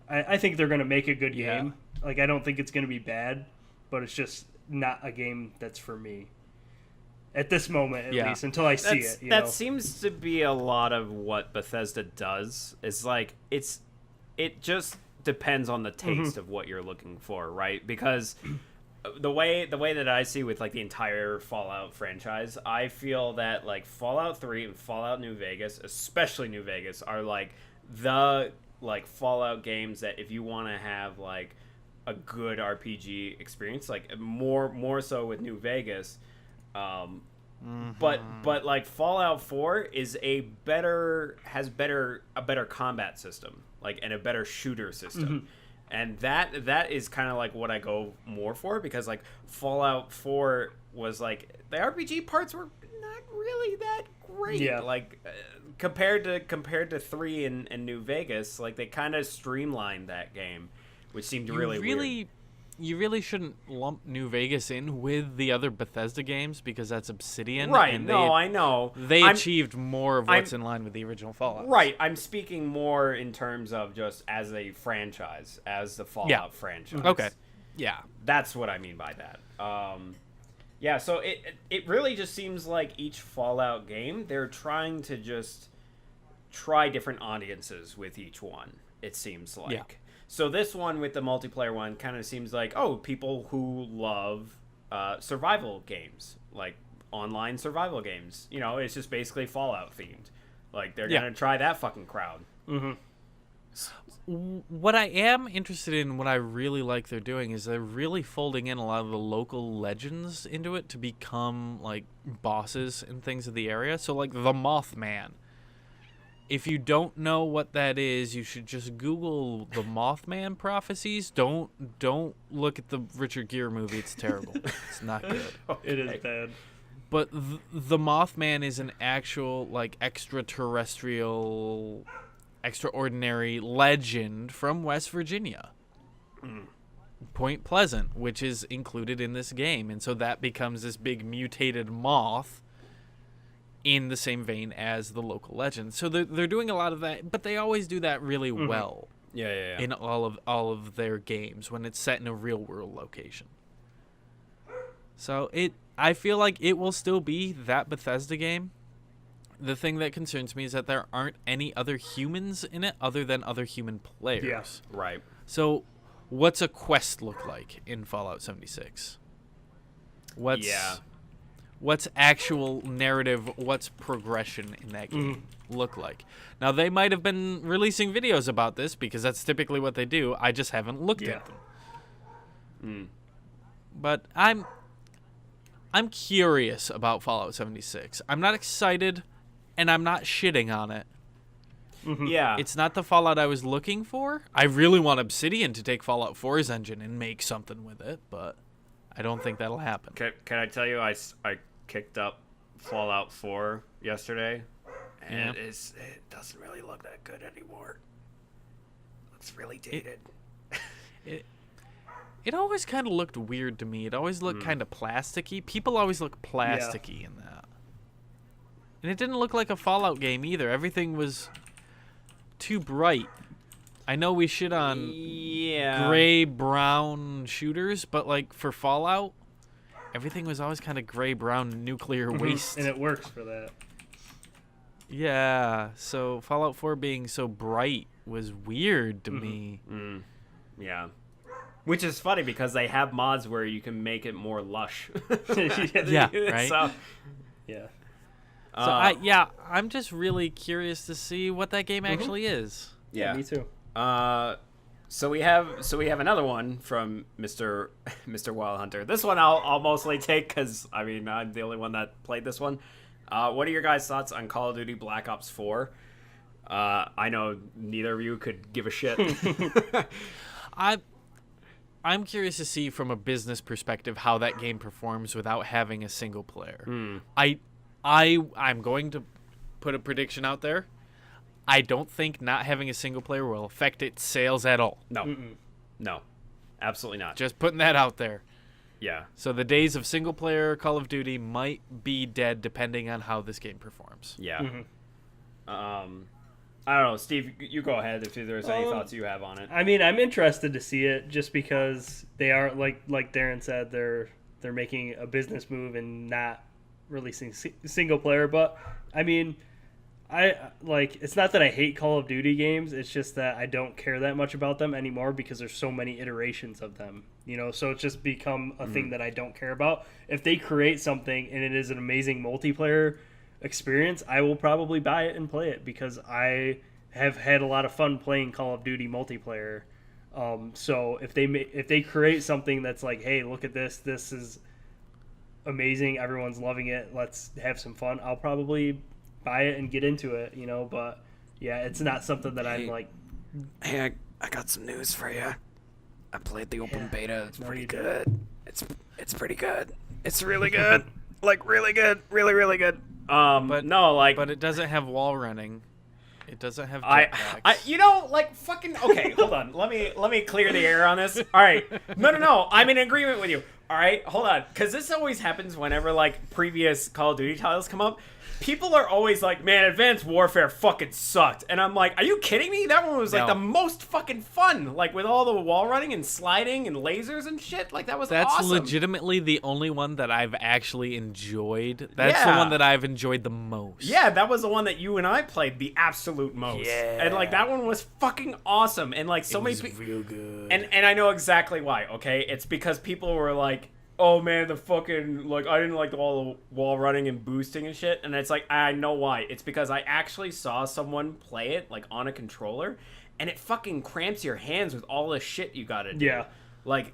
I think they're going to make a good game. Like, I don't think it's going to be bad, but it's just not a game that's for me at this moment, at least, until I see it. That seems to be a lot of what Bethesda does. Is like it just depends on the taste of what you're looking for, right? Because the way that I see with like the entire Fallout franchise, I feel that like Fallout 3 and Fallout New Vegas, especially New Vegas, are like the like Fallout games that if you want to have like a good RPG experience, like more so with New Vegas, but like Fallout 4 is a better combat system, like, and a better shooter system. And that is kind of like what I go more for, because like Fallout 4 was like the RPG parts were not really that great. Yeah. Like compared to 3 and New Vegas, like they kind of streamlined that game, which seemed really weird. You really shouldn't lump New Vegas in with the other Bethesda games, because that's Obsidian. Right, and I know. They achieved more of what's in line with the original Fallout. Right, I'm speaking more in terms of just as a franchise, as the Fallout franchise. Okay, yeah. That's what I mean by that. Yeah, so it really just seems like each Fallout game, they're trying to just try different audiences with each one, it seems like. Yeah. So this one with the multiplayer one kind of seems like, people who love survival games, like online survival games. It's just basically Fallout themed. Like, they're going to try that fucking crowd. What I am interested in, what I really like they're doing, is they're really folding in a lot of the local legends into it to become, like, bosses and things of the area. So, like, the Mothman. If you don't know what that is, you should just Google the Mothman prophecies. Don't look at the Richard Gere movie. It's terrible. It's not good. It is bad. But the Mothman is an actual, like, extraterrestrial, extraordinary legend from West Virginia. Point Pleasant, which is included in this game. And so that becomes this big mutated moth in the same vein as the local legend. So they're doing a lot of that, but they always do that really well. Yeah. In all of their games when it's set in a real world location. So I feel like it will still be that Bethesda game. The thing that concerns me is that there aren't any other humans in it other than other human players. Yeah. Right. So what's a quest look like in Fallout 76? What's actual narrative, what's progression in that game look like? Now, they might have been releasing videos about this, because that's typically what they do. I just haven't looked at them. But I'm curious about Fallout 76. I'm not excited, and I'm not shitting on it. Yeah. It's not the Fallout I was looking for. I really want Obsidian to take Fallout 4's engine and make something with it, but I don't think that'll happen. Can I tell you, I kicked up Fallout 4 yesterday, and it doesn't really look that good anymore. It looks really dated. It always kind of looked weird to me. It always looked kind of plasticky. People always look plasticky in that. And it didn't look like a Fallout game either. Everything was too bright. I know we shit on gray-brown shooters, but like for Fallout, everything was always kind of gray-brown nuclear waste. And it works for that. Yeah, so Fallout 4 being so bright was weird to me. Yeah. Which is funny, because they have mods where you can make it more lush. Yeah, right? So, yeah. So I'm just really curious to see what that game actually is. Yeah, me too. So we have another one from Mr. Wild Hunter. This one I'll mostly take, because I mean, I'm the only one that played this one. What are your guys' thoughts on Call of Duty Black Ops 4? I know neither of you could give a shit. I'm curious to see from a business perspective how that game performs without having a single player. I'm going to put a prediction out there. I don't think not having a single player will affect its sales at all. No. No. Absolutely not. Just putting that out there. Yeah. So the days of single player Call of Duty might be dead depending on how this game performs. Yeah. I don't know, Steve. You go ahead if there's any thoughts you have on it. I mean, I'm interested to see it just because they are like Darren said, they're making a business move and not releasing single player. But I mean, it's not that I hate Call of Duty games. It's just that I don't care that much about them anymore because there's so many iterations of them. So it's just become a thing that I don't care about. If they create something and it is an amazing multiplayer experience, I will probably buy it and play it because I have had a lot of fun playing Call of Duty multiplayer. So if they create something that's like, hey, look at this is amazing, everyone's loving it, let's have some fun, I'll probably buy it and get into it, but yeah, it's not something that I'm like. Hey, I got some news for you. I played the open beta. It's pretty good. It's pretty good. It's really good. Like really good. Really, really good. But no, like, but it doesn't have wall running. It doesn't have I jetpacks. fucking okay. Hold on. Let me clear the air on this. All right. No. I'm in agreement with you. All right. Hold on, because this always happens whenever like previous Call of Duty titles come up. People are always like, man, Advanced Warfare fucking sucked. And I'm like, are you kidding me? That one was like the most fucking fun. Like with all the wall running and sliding and lasers and shit. Like that was awesome. That's legitimately the only one that I've actually enjoyed. That's the one that I've enjoyed the most. Yeah, that was the one that you and I played the absolute most. Yeah. And like that one was fucking awesome. And like so many people. Real good. And I know exactly why, okay? It's because people were like, oh man, the fucking, like, I didn't like all the wall running and boosting and shit. And it's like, I know why. It's because I actually saw someone play it, like, on a controller, and it fucking cramps your hands with all the shit you gotta do. Yeah. Like,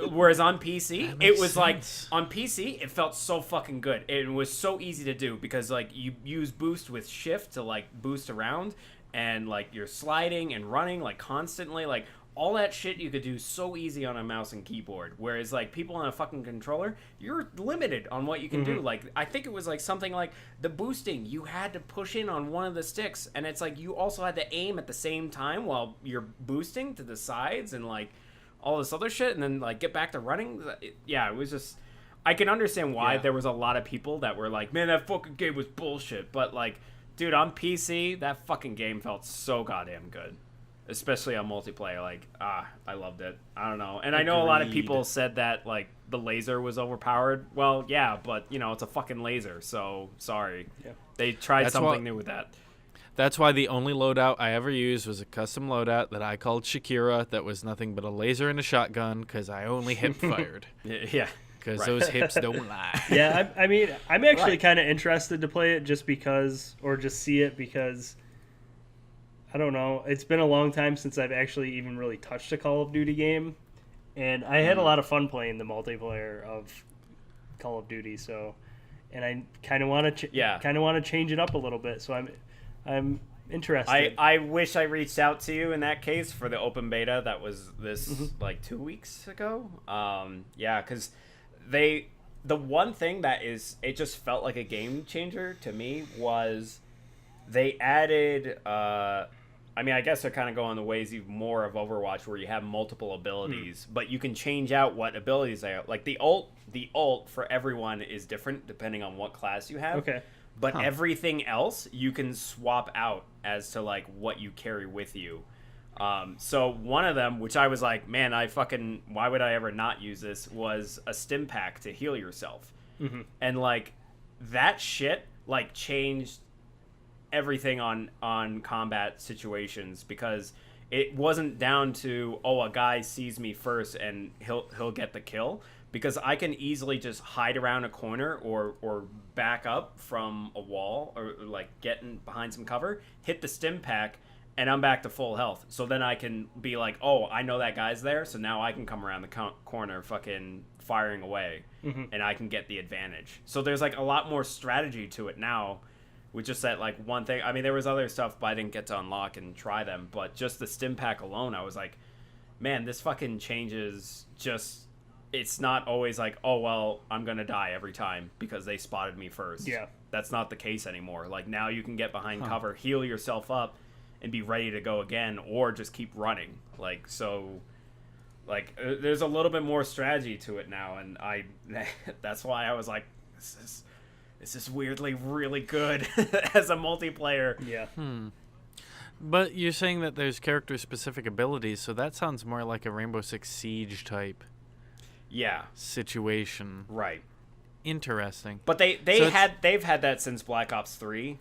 whereas on PC, it was sense. like, on PC, it felt so fucking good. It was so easy to do because, like, you use boost with shift to, like, boost around, and, like, you're sliding and running, like, constantly, like, all that shit you could do so easy on a mouse and keyboard. Whereas, like, people on a fucking controller, you're limited on what you can do. Like, I think it was, like, something like the boosting. You had to push in on one of the sticks, and it's like you also had to aim at the same time while you're boosting to the sides and, like, all this other shit, and then, like, get back to running. It was just... I can understand why there was a lot of people that were like, man, that fucking game was bullshit. But, like, dude, on PC, that fucking game felt so goddamn good. Especially on multiplayer, like, I loved it. I don't know. And I know a lot of people said that, like, the laser was overpowered. Well, yeah, but, it's a fucking laser, so sorry. Yeah. They tried something new with that. That's why the only loadout I ever used was a custom loadout that I called Shakira that was nothing but a laser and a shotgun because I only hip fired. Yeah. Because those hips don't lie. Yeah, I mean, I'm actually kind of interested to play it just see it because... I don't know. It's been a long time since I've actually even really touched a Call of Duty game, and I had a lot of fun playing the multiplayer of Call of Duty. So, and I kind of want to change it up a little bit. So I'm interested. I wish I reached out to you in that case for the open beta. That was like 2 weeks ago. Yeah, because the one thing that it just felt like a game changer to me was they added. I mean, I guess they're kind of going the ways even more of Overwatch, where you have multiple abilities, but you can change out what abilities they are. Like the ult for everyone is different depending on what class you have. Okay. But everything else you can swap out as to like what you carry with you. So one of them, which I was like, man, why would I ever not use this, was a stim pack to heal yourself. Mm-hmm. And like that shit like changed everything on combat situations, because it wasn't down to, a guy sees me first and he'll get the kill, because I can easily just hide around a corner or back up from a wall or like get behind some cover, hit the stim pack, and I'm back to full health. So then I can be like, I know that guy's there, so now I can come around the corner fucking firing away, and I can get the advantage. So there's like a lot more strategy to it now. With just that, like, one thing. I mean, there was other stuff, but I didn't get to unlock and try them. But just the stim pack alone, I was like, man, this fucking changes just... It's not always like, I'm going to die every time because they spotted me first. Yeah. That's not the case anymore. Like, now you can get behind cover, heal yourself up, and be ready to go again, or just keep running. Like, so, like, there's a little bit more strategy to it now, and that's why I was like, this is weirdly really good as a multiplayer. Yeah. But you're saying that there's character-specific abilities, so that sounds more like a Rainbow Six Siege type Yeah, situation. right. Interesting. But they've had that since Black Ops 3.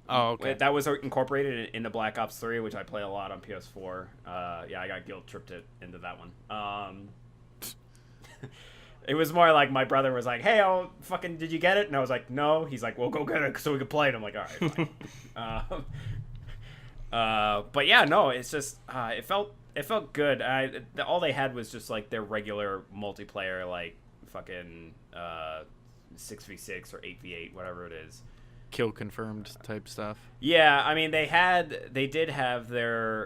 Oh, okay. That was incorporated into Black Ops 3, which I play a lot on PS4. Yeah, I got guilt-tripped into that one. It was more like my brother was like, "Hey, did you get it?" And I was like, "No." He's like, "Well, go get it so we can play it." I'm like, "All right, fine." But yeah, no, it's just it felt good. All they had was just like their regular multiplayer, like fucking 6v6 or 8v8, whatever it is. Kill confirmed type stuff. Yeah, I mean they did have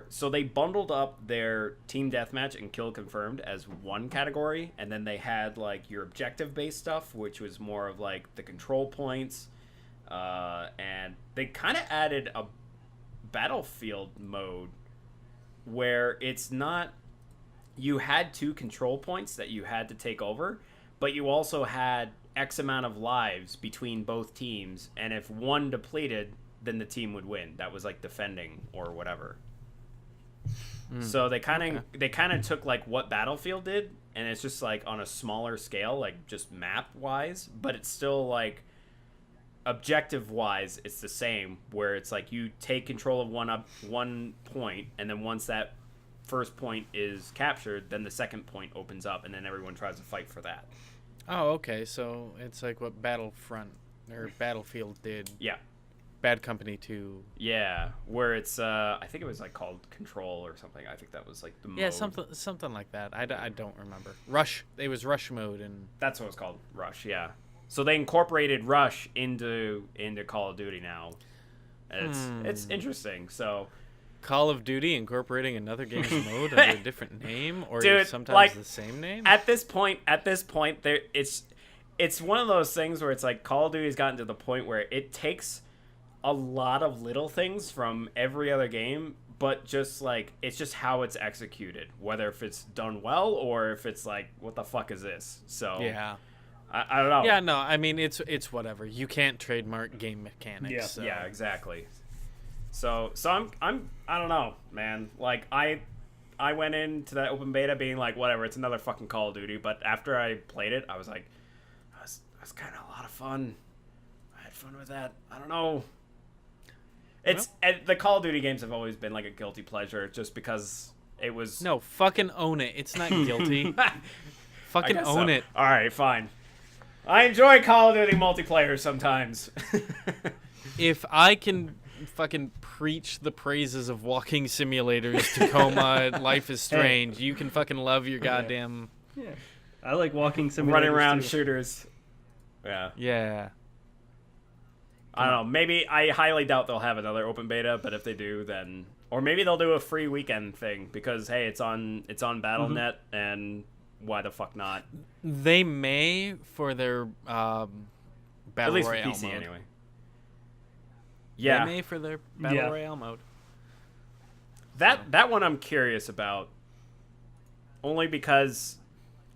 so they bundled up their team deathmatch and kill confirmed as one category, and then they had like your objective based stuff, which was more of like the control points, and they kind of added a battlefield mode where it's not, you had 2 control points that you had to take over, but you also had X amount of lives between both teams, and if one depleted, then the team would win. That was like defending or whatever. So they kind of took like what Battlefield did, and it's just like on a smaller scale, like just map wise, but it's still like objective wise it's the same, where it's like you take control of one point, and then once that first point is captured, then the second point opens up, and then everyone tries to fight for that. Oh, okay. So it's like what Battlefront or Battlefield did. Yeah. Bad Company 2. Yeah, where it's I think it was like called Control or something. I think that was like the mode. Yeah, something like that. I don't remember. Rush. It was Rush mode, and That's what it's called, Rush. Yeah. So they incorporated Rush into Call of Duty now. And it's interesting. So Call of Duty incorporating another game's mode under a different name, or Dude, sometimes like, the same name. at this point, there it's one of those things where it's like Call of Duty's gotten to the point where it takes a lot of little things from every other game, but just like it's just how it's executed, whether if it's done well or if it's like, what the fuck is this? So Yeah. I don't know. Yeah, no, I mean it's whatever. You can't trademark game mechanics. Yeah. So. Yeah, exactly. So I don't know, man. Like I went into that open beta being like, whatever, it's another fucking Call of Duty. But after I played it, I was like, that's kind of a lot of fun. I had fun with that. I don't know. The Call of Duty games have always been like a guilty pleasure, just because it was. No, fucking own it. It's not guilty. Fucking guess own so. it. All right, fine. I enjoy Call of Duty multiplayer sometimes. If I can fucking preach the praises of walking simulators, Tacoma, Life is Strange, you can fucking love your goddamn... Yeah. I like walking simulators Running around too. shooters. Yeah. Yeah. I don't know. Maybe I highly doubt they'll have another open beta, but if they do, then, or maybe they'll do a free weekend thing because hey, it's on BattleNet, and why the fuck not? They may for their Battle At least for Royale PC mode. anyway. Yeah, They may for their Battle Yeah. Royale mode. that one I'm curious about, only because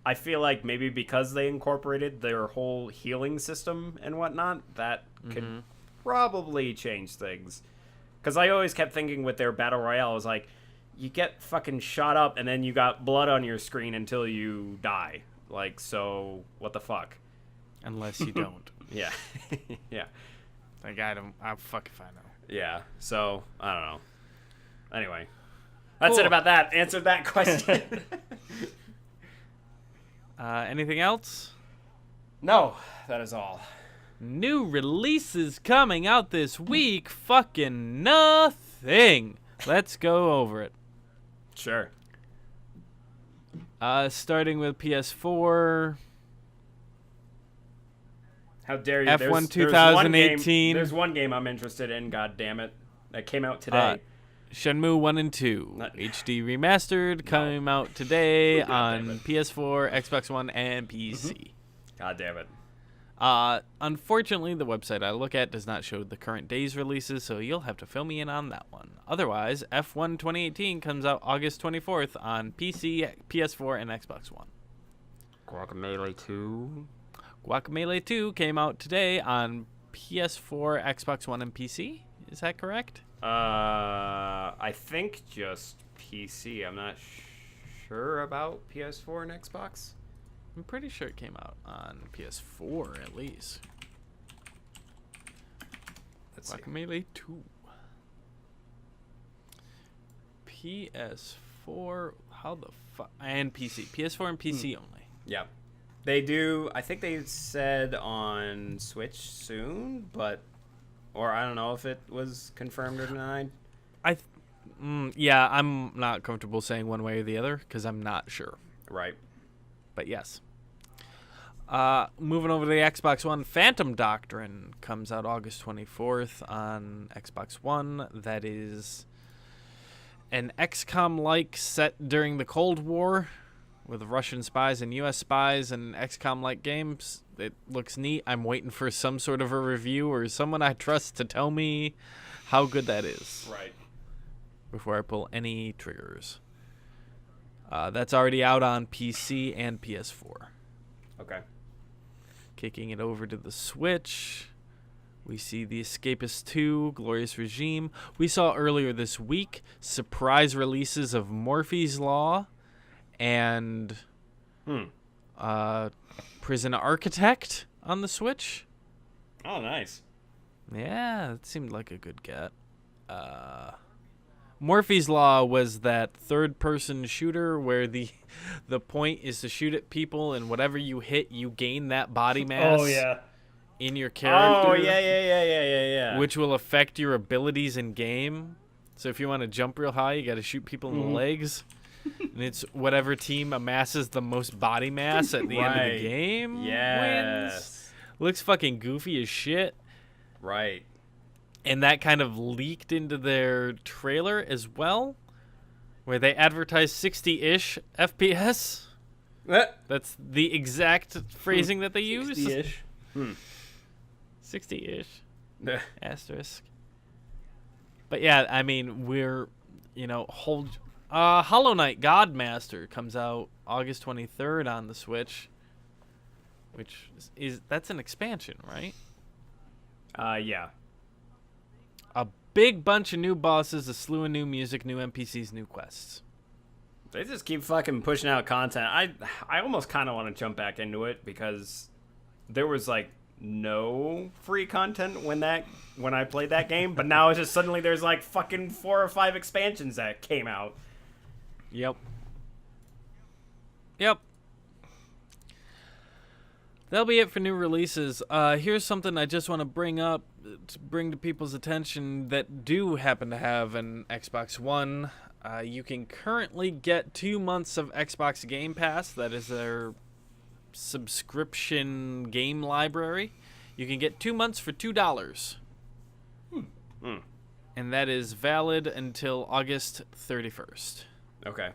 I feel like maybe because they incorporated their whole healing system and whatnot, that could probably change things. Because I always kept thinking with their Battle Royale, I was like, you get fucking shot up and then you got blood on your screen until you die. Like, so what the fuck? Unless you don't. Yeah. Yeah. Like, I fuck if I know. Yeah. So, I don't know. Anyway. That's Cool. it about that. Answered that question. Anything else? No, that is all. New releases coming out this week. Fucking nothing. Let's go over it. Sure. Starting with PS4. How dare you? F1 There's one 2018. there's one game I'm interested in, god damn it. That came out today. Shenmue 1 and 2. Not- HD remastered. Came out today God damn on it. PS4, Xbox One, and PC. God damn it. Unfortunately, the website I look at does not show the current day's releases, so you'll have to fill me in on that one. Otherwise, F1 2018 comes out August 24th on PC, PS4, and Xbox One. Guacamelee 2. Guacamelee 2 came out today on PS4, Xbox One, and PC. Is that correct? I think just PC. I'm not sure about PS4 and Xbox. I'm pretty sure it came out on PS4 at least. Let's see. Guacamelee 2. PS4. How the fuck? And PC. PS4 and PC only. Yeah. They do. I think they said on Switch soon, or I don't know if it was confirmed or denied. Yeah, I'm not comfortable saying one way or the other because I'm not sure. Right. But yes. Moving over to the Xbox One, Phantom Doctrine comes out August 24th on Xbox One. That is an XCOM-like set during the Cold War with Russian spies and U.S. spies and XCOM-like games. It looks neat. I'm waiting for some sort of a review or someone I trust to tell me how good that is. Right. Before I pull any triggers. That's already out on PC and PS4. Okay. Kicking it over to the Switch, we see The Escapist 2, Glorious Regime. We saw earlier this week surprise releases of Murphy's Law and Prison Architect on the Switch. Oh, nice. Yeah, it seemed like a good get. Murphy's Law was that third-person shooter where the point is to shoot at people, and whatever you hit, you gain that body mass in your character. Oh, yeah. Which will affect your abilities in game. So if you want to jump real high, you got to shoot people in the legs. And it's whatever team amasses the most body mass at the end of the game wins. Looks fucking goofy as shit. Right. And that kind of leaked into their trailer as well, where they advertised 60-ish FPS. That's the exact phrasing that they use. 60-ish. 60-ish. Asterisk. But yeah, I mean, we're, Hollow Knight Godmaster comes out August 23rd on the Switch, which that's an expansion, right? Yeah. A big bunch of new bosses, a slew of new music, new NPCs, new quests. They just keep fucking pushing out content. I almost kind of want to jump back into it because there was like no free content when I played that game, but now it's just suddenly there's like fucking 4 or 5 expansions that came out. Yep. That'll be it for new releases. Here's something I just want to bring up to bring to people's attention that do happen to have an Xbox One. You can currently get 2 months of Xbox Game Pass. That is their subscription game library. You can get 2 months for $2. And that is valid until August 31st. Okay.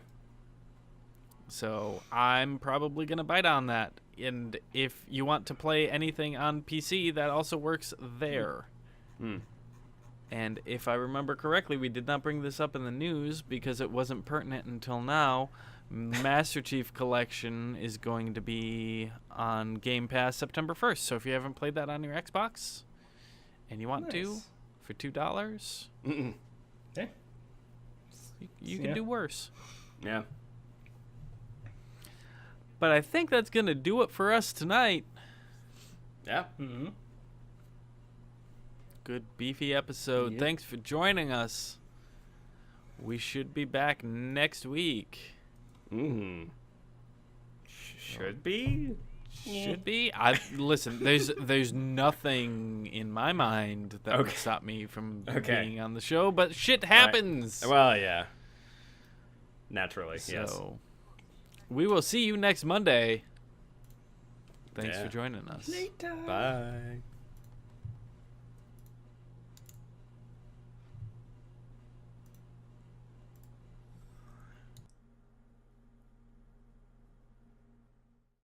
So I'm probably going to bite on that. And if you want to play anything on PC, that also works there. And if I remember correctly, we did not bring this up in the news because it wasn't pertinent until now. Master Chief Collection is going to be on Game Pass September 1st. So if you haven't played that on your Xbox and you want to, for $2, Okay. you can do worse. Yeah. But I think that's going to do it for us tonight. Yeah. Good beefy episode. Yep. Thanks for joining us. We should be back next week. Should be? Should be. Listen, there's nothing in my mind that would stop me from being on the show, but shit happens. Right. Well, yeah. Naturally, yes. So we will see you next Monday. Thanks for joining us. Later. Bye.